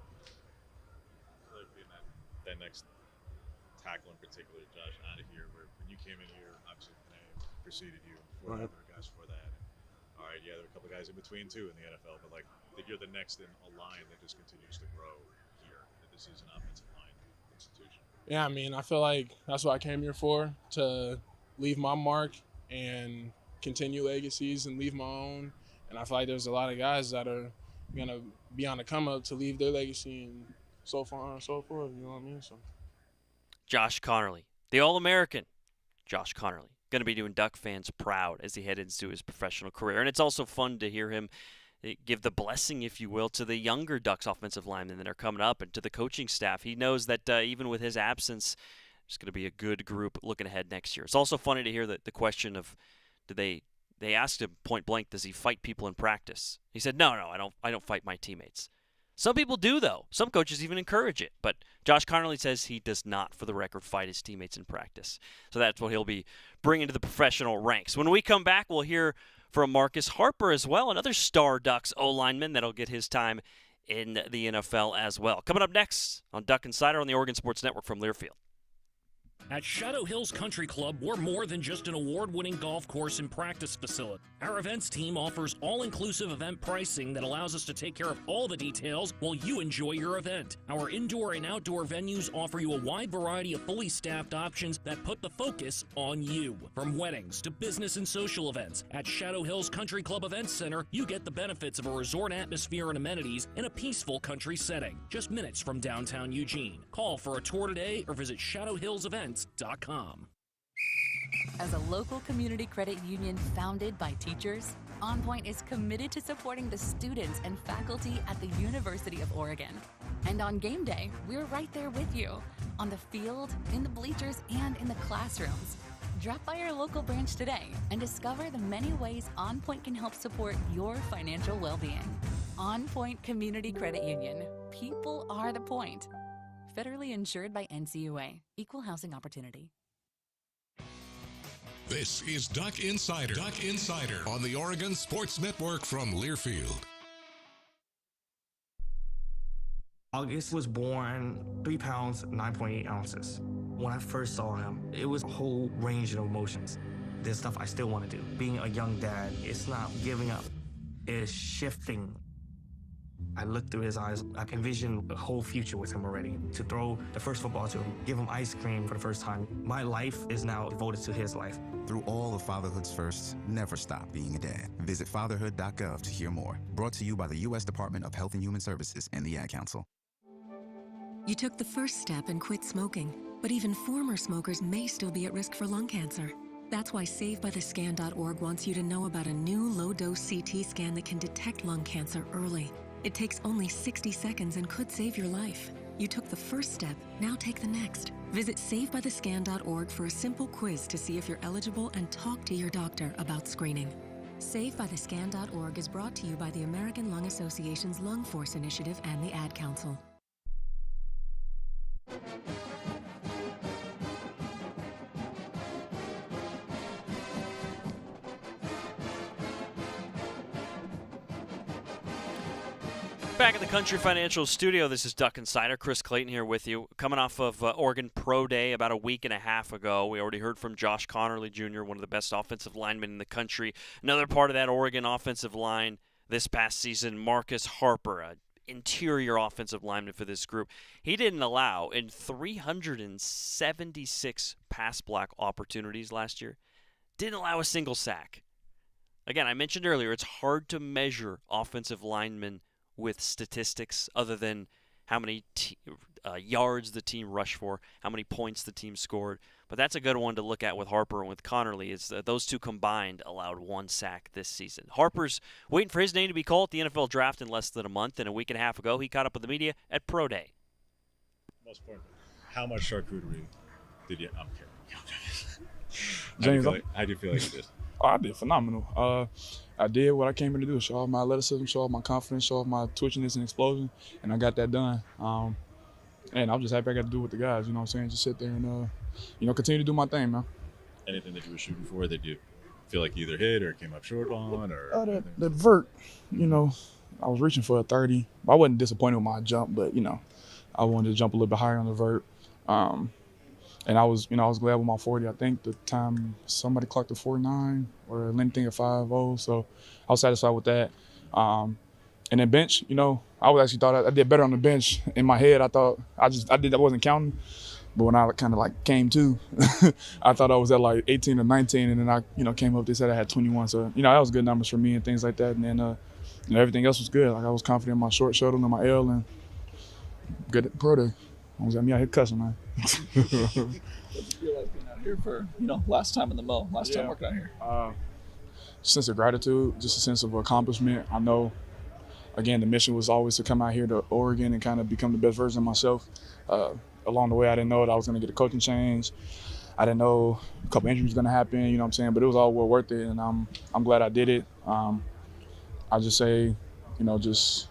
Being that next tackle in particular, Josh, out of here, where when you came in here, obviously the name preceded you, before Right. other guys for that. All right, yeah, there are a couple of guys in between too in the NFL, but like that you're the next in a line that just continues to grow here. That this is an offensive line institution. Yeah, I mean, I feel like that's what I came here for, to leave my mark and continue legacies and leave my own. And I feel like there's a lot of guys that are gonna be on the come up to leave their legacy and so far and so forth. You know what I mean? So. Josh Connerly, the All-American Josh Connerly, going to be doing Duck fans proud as he heads into his professional career. And it's also fun to hear him give the blessing, if you will, to the younger Ducks offensive linemen that are coming up and to the coaching staff. He knows that even with his absence, there's going to be a good group looking ahead next year. It's also funny to hear the question of, they asked him point blank, does he fight people in practice? He said, no, I don't fight my teammates. Some people do, though. Some coaches even encourage it. But Josh Connerly says he does not, for the record, fight his teammates in practice. So that's what he'll be bringing to the professional ranks. When we come back, we'll hear from Marcus Harper as well, another star Ducks O-lineman that'll get his time in the NFL as well. Coming up next on Duck Insider on the Oregon Sports Network from Learfield. At Shadow Hills Country Club, we're more than just an award-winning golf course and practice facility. Our events team offers all-inclusive event pricing that allows us to take care of all the details while you enjoy your event. Our indoor and outdoor venues offer you a wide variety of fully staffed options that put the focus on you. From weddings to business and social events, at Shadow Hills Country Club Events Center, you get the benefits of a resort atmosphere and amenities in a peaceful country setting, just minutes from downtown Eugene. Call for a tour today or visit shadowhillsevents.com. As a local community credit union founded by teachers, OnPoint is committed to supporting the students and faculty at the University of Oregon. And on game day, we're right there with you, on the field, in the bleachers, and in the classrooms. Drop by our local branch today and discover the many ways OnPoint can help support your financial well-being. OnPoint Community Credit Union. People are the point. Federally insured by NCUA. Equal housing opportunity. This is Duck Insider. Duck Insider on the Oregon Sports Network from Learfield. August was born 3 pounds, 9.8 ounces. When I first saw him, it was a whole range of emotions. There's stuff I still want to do. Being a young dad, it's not giving up. It's shifting. I looked through his eyes. I envisioned a whole future with him already. To throw the first football to him, give him ice cream for the first time. My life is now devoted to his life. Through all of fatherhood's firsts, never stop being a dad. Visit fatherhood.gov to hear more. Brought to you by the U.S. Department of Health and Human Services and the Ad Council. You took the first step and quit smoking, but even former smokers may still be at risk for lung cancer. That's why SaveByTheScan.org wants you to know about a new low-dose CT scan that can detect lung cancer early. It takes only 60 seconds and could save your life. You took the first step, now take the next. Visit SaveByTheScan.org for a simple quiz to see if you're eligible and talk to your doctor about screening. SaveByTheScan.org is brought to you by the American Lung Association's Lung Force Initiative and the Ad Council. Back in the Country Financial Studio, this is Duck Insider. Chris Clayton here with you. Coming off of Oregon Pro Day about a week and a half ago. We already heard from Josh Connerly Jr., one of the best offensive linemen in the country. Another part of that Oregon offensive line this past season, Marcus Harper, an interior offensive lineman for this group. He didn't allow, in 376 pass block opportunities last year, didn't allow a single sack. Again, I mentioned earlier, it's hard to measure offensive linemen with statistics other than how many yards the team rushed for, how many points the team scored. But that's a good one to look at with Harper and with Connerly, is that those two combined allowed 1 sack this season. Harper's waiting for his name to be called at the NFL draft in less than a month, and a week and a half ago he caught up with the media at Pro Day. Most important, how much charcuterie did you? I'm kidding. James, how do you feel like you did? Oh, I did phenomenal. I did what I came here to do, show off my athleticism, show off my confidence, show off my twitchiness and explosion, and I got that done. And I'm just happy I got to do it with the guys, you know what I'm saying? Just sit there and, continue to do my thing, man. Anything that you were shooting for that you feel like you either hit or came up short on? Or that vert, I was reaching for a 30. I wasn't disappointed with my jump, but, I wanted to jump a little bit higher on the vert. And I was glad with my 40. I think the time somebody clocked a 4.9 or anything at 5.0, so I was satisfied with that. And then bench, I was actually thought I did better on the bench. In my head, I thought I wasn't counting, but when I kind of like came to, I thought I was at like 18 or 19, and then I came up. They said I had 21, so that was good numbers for me and things like that. And then everything else was good. Like I was confident in my short shuttle and my L, and good at Pro Day. I was out here cussing, man. What do you feel like being out here for, last time in the mill, last time working out here? Sense of gratitude, just a sense of accomplishment. I know, again, the mission was always to come out here to Oregon and kind of become the best version of myself. Along the way, I didn't know that I was going to get a coaching change. I didn't know a couple injuries were going to happen, you know what I'm saying? But it was all well worth it, and I'm glad I did it. I just say, just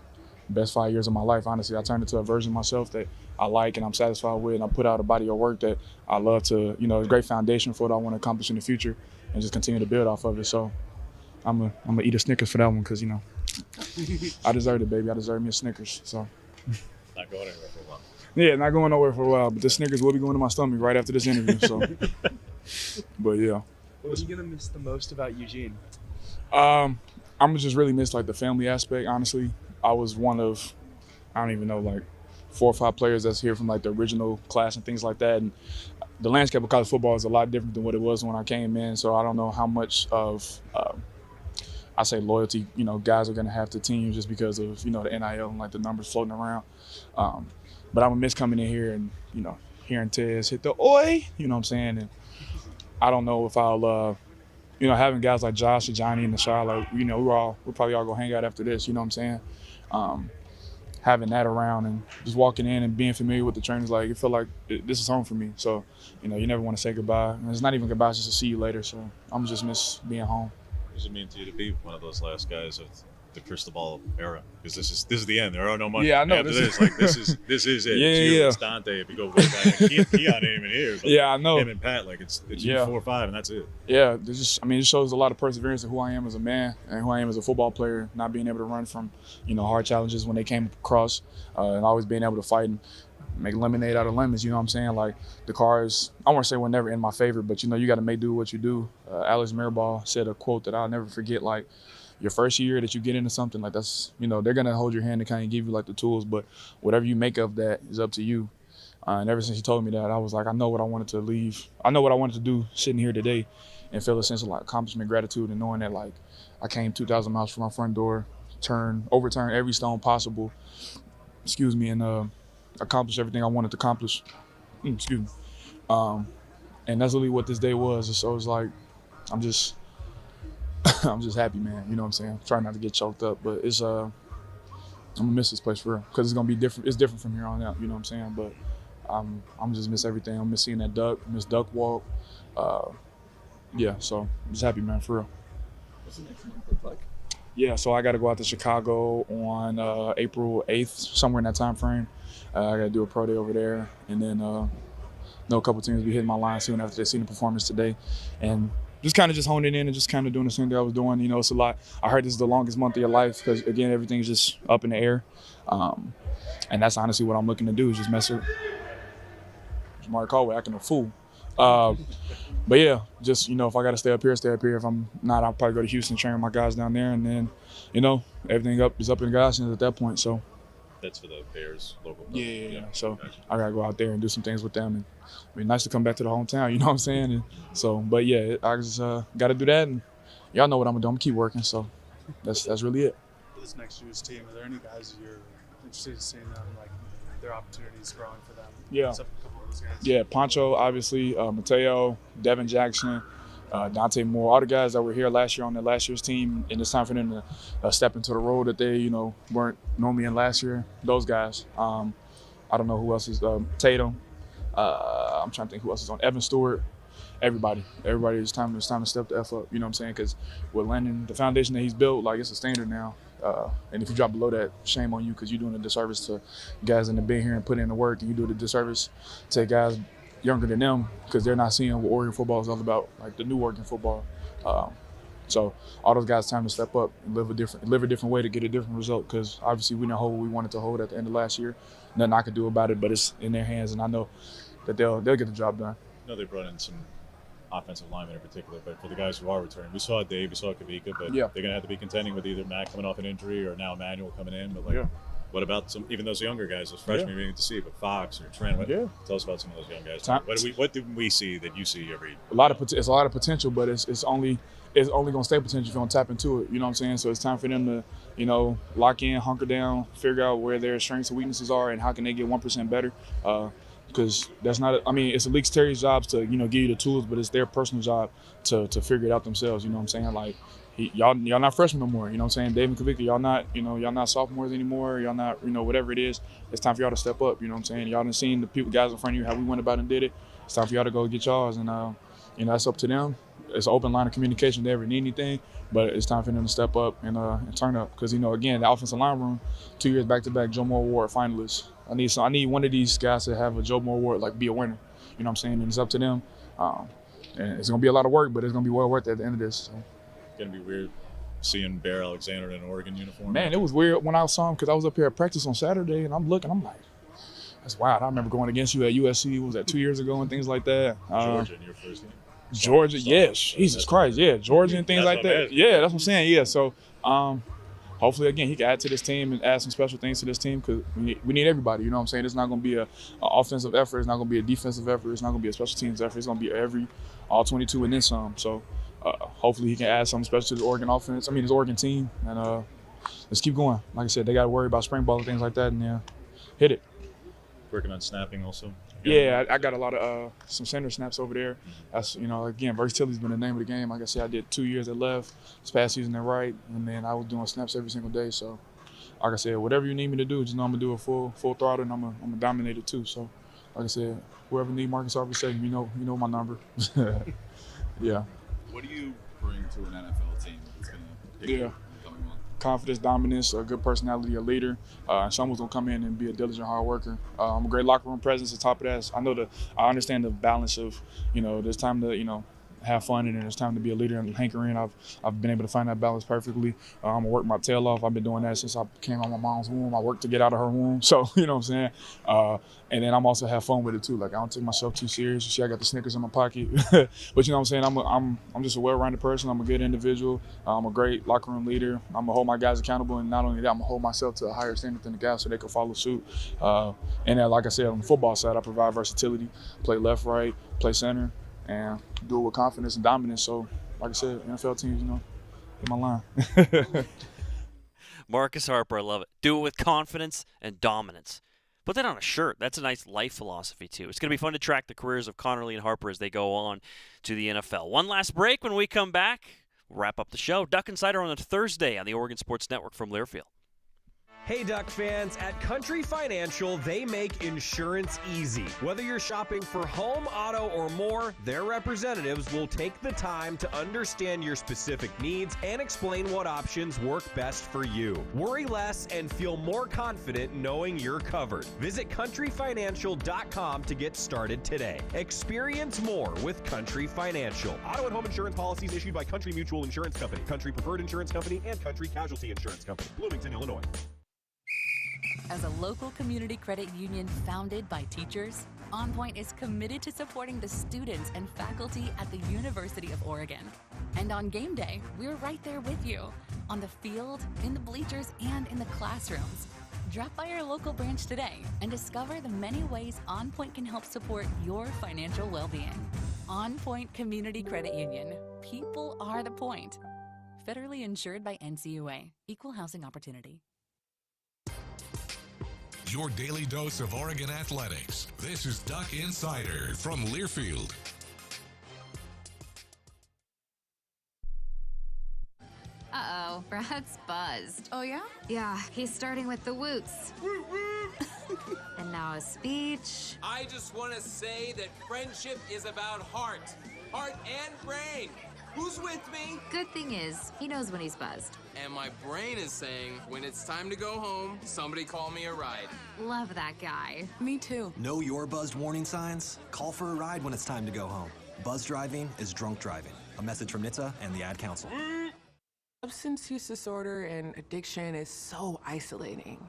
best 5 years of my life, honestly. I turned into a version of myself that I like and I'm satisfied with, and I put out a body of work that I love to, it's a great foundation for what I want to accomplish in the future and just continue to build off of it. So I'm gonna eat a Snickers for that one because, I deserved it, baby. I deserve me a Snickers. So. Not going anywhere for a while. Yeah, not going nowhere for a while, but the Snickers will be going to my stomach right after this interview. So, but yeah. What are you gonna miss the most about Eugene? I'm gonna just really miss like the family aspect. Honestly, I was one of, I don't even know, like 4 or 5 players that's here from like the original class and things like that. And the landscape of college football is a lot different than what it was when I came in. So I don't know how much of, I say loyalty, guys are going to have to teams just because of, the NIL and like the numbers floating around. But I'm going to miss coming in here and, hearing Tez hit the oi, you know what I'm saying? And I don't know if I'll, having guys like Josh and Johnny and Nashar, like, we'll probably all go hang out after this, you know what I'm saying? Having that around and just walking in and being familiar with the trainers, like it felt like this is home for me. So, you never want to say goodbye. And it's not even goodbye, it's just to see you later. So I'm just miss being home. What does it mean to you to be one of those last guys of the crystal ball era? Because this is the end. There are no money. Yeah, I know. After this is it. Yeah, it's you, yeah. It's Dante. If you go way back, Keon ain't even here. But yeah, I know. Him and Pat, like it's you 4 or 5, and that's it. Yeah, it shows a lot of perseverance in who I am as a man and who I am as a football player. Not being able to run from hard challenges when they came across, and always being able to fight and make lemonade out of lemons. You know what I'm saying? Like the Cars, I won't say were never in my favor, but you got to make do what you do. Alex Mirabal said a quote that I'll never forget. Like, your first year that you get into something, like that's, they're going to hold your hand and kind of give you like the tools, but whatever you make of that is up to you. And ever since he told me that, I was like, I know what I wanted to leave. I know what I wanted to do sitting here today and feel a sense of like accomplishment, gratitude, and knowing that like I came 2,000 miles from my front door, overturn every stone possible, and accomplish everything I wanted to accomplish. And that's really what this day was. So it's like, I'm just happy, man. You know what I'm saying? Trying not to get choked up, but it's I'm I'm gonna miss this place for real because it's gonna be different. It's different from here on out. You know what I'm saying? But I'm just miss everything. I'm miss seeing that duck, miss duck walk. Yeah, so I'm just happy, man, for real. What's the next month look like? Yeah, so I got to go out to Chicago on April 8th, somewhere in that time frame. I got to do a pro day over there, and then know a couple teams be hitting my line soon after they see the performance today, and just kind of just honing in and just kind of doing the same thing I was doing. You know, it's a lot. I heard this is the longest month of your life because, again, everything's just up in the air, and that's honestly what I'm looking to do is just mess with Jamari Caldwell acting a fool. But yeah, just, you know, if I got to stay up here, stay up here. If I'm not, I'll probably go to Houston, train with my guys down there, and then, you know, everything is up in guys at that point. So that's for the Bears local. Yeah. So I gotta go out there and do some things with them, and it'd be nice to come back to the hometown. You know what I'm saying? And so, but yeah, I just got to do that, and y'all know what I'm gonna do. I'm gonna keep working. So that's really it. For this next year's team, are there any guys you're interested in seeing them, like their opportunities growing for them? Yeah. Except for a couple of those guys. Yeah, Poncho, obviously, Mateo, Devin Jackson, Dante Moore, all the guys that were here last year on the last year's team, and it's time for them to step into the role that they, you know, weren't normally in last year. Those guys. I don't know who else is Tatum. I'm trying to think who else is on. Evan Stewart. Everybody, it's time to step the F up. You know what I'm saying? Because with Landon, the foundation that he's built, like, it's a standard now. And if you drop below that, shame on you, because you're doing a disservice to guys that have been here and put in the work, and you do a disservice to guys younger than them because they're not seeing what Oregon football is all about, like the new Oregon football. So all those guys, time to step up and live a different way to get a different result, because obviously we didn't hold what we wanted to hold at the end of last year. Nothing I could do about it, but it's in their hands, and I know that they'll get the job done. I know they brought in some offensive linemen in particular, but for the guys who are returning, we saw Dave, we saw Kavika, but they're going to have to be contending with either Matt coming off an injury or now Emmanuel coming in. But what about even those younger guys, those freshmen we need to see, but Fox or Trent? Tell us about some of those young guys. What do we see that you see every? It's a lot of potential, but it's only going to stay potential if you don't tap into it. You know what I'm saying? So it's time for them to, you know, lock in, hunker down, figure out where their strengths and weaknesses are, and how can they get 1% better. Because that's not, it's the league Terry's job to, you know, give you the tools, but it's their personal job to figure it out themselves. You know what I'm saying? Like, y'all not freshmen no more. You know what I'm saying? Dave and Kavika, y'all not sophomores anymore. Y'all not, you know, whatever it is. It's time for y'all to step up. You know what I'm saying? Y'all done seen the guys in front of you, how we went about and did it. It's time for y'all to go get y'all's, and you know, that's up to them. It's an open line of communication. They ever need anything, but it's time for them to step up and turn up. Because, you know, again, the offensive line room, 2 years back-to-back Joe Moore Award finalists. I need one of these guys to have a Joe Moore Award, like, be a winner. You know what I'm saying? And it's up to them. And it's going to be a lot of work, but it's going to be well worth it at the end of this. So. It's going to be weird seeing Bear Alexander in an Oregon uniform. Man, it was weird when I saw him, because I was up here at practice on Saturday, and I'm like, that's wild. I remember going against you at USC, was that 2 years ago, and things like that. Georgia in your first game. Georgia, yes. Jesus Christ, yeah. Georgia and things like that. Yeah, that's what I'm saying, yeah. So, hopefully, again, he can add to this team and add some special things to this team, because we need everybody. You know what I'm saying? It's not going to be an offensive effort. It's not going to be a defensive effort. It's not going to be a special teams effort. It's going to be all 22 and then some. So hopefully he can add something special to the Oregon offense. His Oregon team. And let's keep going. Like I said, they got to worry about spring ball and things like that, and hit it. Working on snapping also? Yeah, I got a lot of some center snaps over there. That's, you know, again, versatility's been the name of the game. Like I said, I did 2 years at left, this past season at right, and then I was doing snaps every single day. So, like I said, whatever you need me to do, just know I'm gonna do it full throttle, and I'm gonna dominate it too. So, like I said, whoever need Marcus Harvey, you know my number. Yeah. What do you bring to an NFL team that's gonna pick you in the coming month? Confidence, dominance, a good personality, a leader. Someone's gonna come in and be a diligent hard worker. I'm a great locker room presence. On top of that, I understand the balance of, you know, there's time to, you know, have fun, and then there's time to be a leader and hanker in. I've been able to find that balance perfectly. I'm gonna work my tail off. I've been doing that since I came out of my mom's womb. I worked to get out of her womb. So, you know what I'm saying? And then I'm also have fun with it too. Like, I don't take myself too serious. You see, I got the Snickers in my pocket. But you know what I'm saying? I'm just a well-rounded person. I'm a good individual. I'm a great locker room leader. I'm gonna hold my guys accountable, and not only that, I'm gonna hold myself to a higher standard than the guys so they can follow suit. And then, like I said, on the football side, I provide versatility, play left, right, play center, and do it with confidence and dominance. So, like I said, NFL teams, you know, in my line. Marcus Harper, I love it. Do it with confidence and dominance. Put that on a shirt. That's a nice life philosophy, too. It's going to be fun to track the careers of Connerly and Harper as they go on to the NFL. One last break. When we come back, we'll wrap up the show. Duck Insider on a Thursday on the Oregon Sports Network from Learfield. Hey Duck fans, at Country Financial, they make insurance easy. Whether you're shopping for home, auto, or more, their representatives will take the time to understand your specific needs and explain what options work best for you. Worry less and feel more confident knowing you're covered. Visit countryfinancial.com to get started today. Experience more with Country Financial. Auto and home insurance policies issued by Country Mutual Insurance Company, Country Preferred Insurance Company, and Country Casualty Insurance Company, Bloomington, Illinois. As a local community credit union founded by teachers, OnPoint is committed to supporting the students and faculty at the University of Oregon. And on game day, we're right there with you, on the field, in the bleachers, and in the classrooms. Drop by our local branch today and discover the many ways OnPoint can help support your financial well-being. OnPoint Community Credit Union. People are the point. Federally insured by NCUA. Equal housing opportunity. Your daily dose of Oregon athletics. This is Duck Insider from Learfield. Uh-oh, Brad's buzzed. Oh, yeah? Yeah, he's starting with the woots. And now a speech. I just want to say that friendship is about heart and brain. Who's with me? Good thing is, he knows when he's buzzed. And my brain is saying, when it's time to go home, somebody call me a ride. Love that guy. Me too. Know your buzzed warning signs? Call for a ride when it's time to go home. Buzz driving is drunk driving. A message from NHTSA and the Ad Council. Substance use disorder and addiction is so isolating.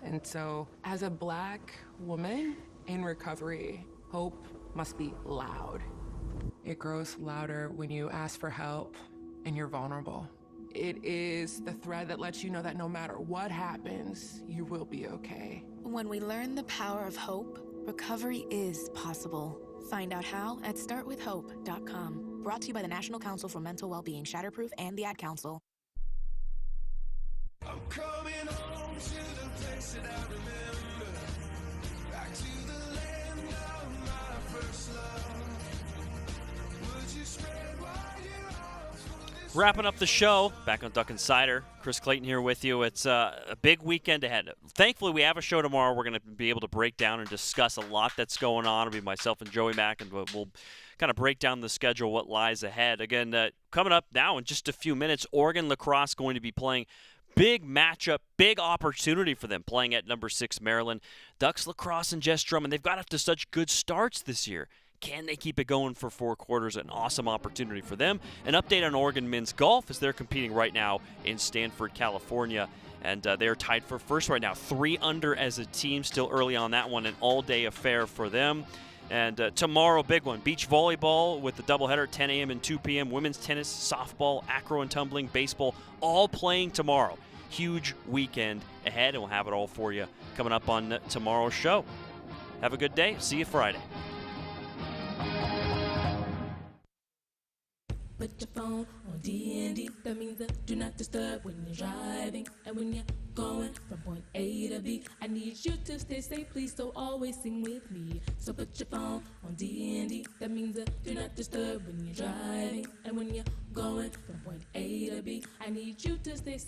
And so, as a Black woman in recovery, hope must be loud. It grows louder when you ask for help and you're vulnerable. It is the thread that lets you know that no matter what happens, you will be okay. When we learn the power of hope, recovery is possible. Find out how at startwithhope.com. Brought to you by the National Council for Mental Wellbeing, Shatterproof, and the Ad Council. I'm coming home to the place that I remember. Back to the land of my first love. Would you spread wide your arms for this? Wrapping up the show, back on Duck Insider. Chris Clayton here with you. It's a big weekend ahead. Thankfully, we have a show tomorrow. We're going to be able to break down and discuss a lot that's going on. It'll be myself and Joey Mack, and we'll kind of break down the schedule, what lies ahead. Again, coming up now in just a few minutes, Oregon lacrosse going to be playing. Big matchup, big opportunity for them playing at number 6 Maryland. Ducks lacrosse and Jess Drummond, they've got off to such good starts this year. Can they keep it going for 4 quarters? An awesome opportunity for them. An update on Oregon men's golf as they're competing right now in Stanford, California. And they're tied for first right now. 3 under as a team, still early on that one. An all-day affair for them. And tomorrow, big one. Beach volleyball with the doubleheader, 10 a.m. and 2 p.m. Women's tennis, softball, acro and tumbling, baseball, all playing tomorrow. Huge weekend ahead, and we'll have it all for you coming up on tomorrow's show. Have a good day. See you Friday. Put your phone on D&D. That means do not disturb when you're driving. And when you're going from point A to B, I need you to stay safe, please, so always sing with me. So put your phone on D&D. That means do not disturb when you're driving. And when you're going from point A to B, I need you to stay safe.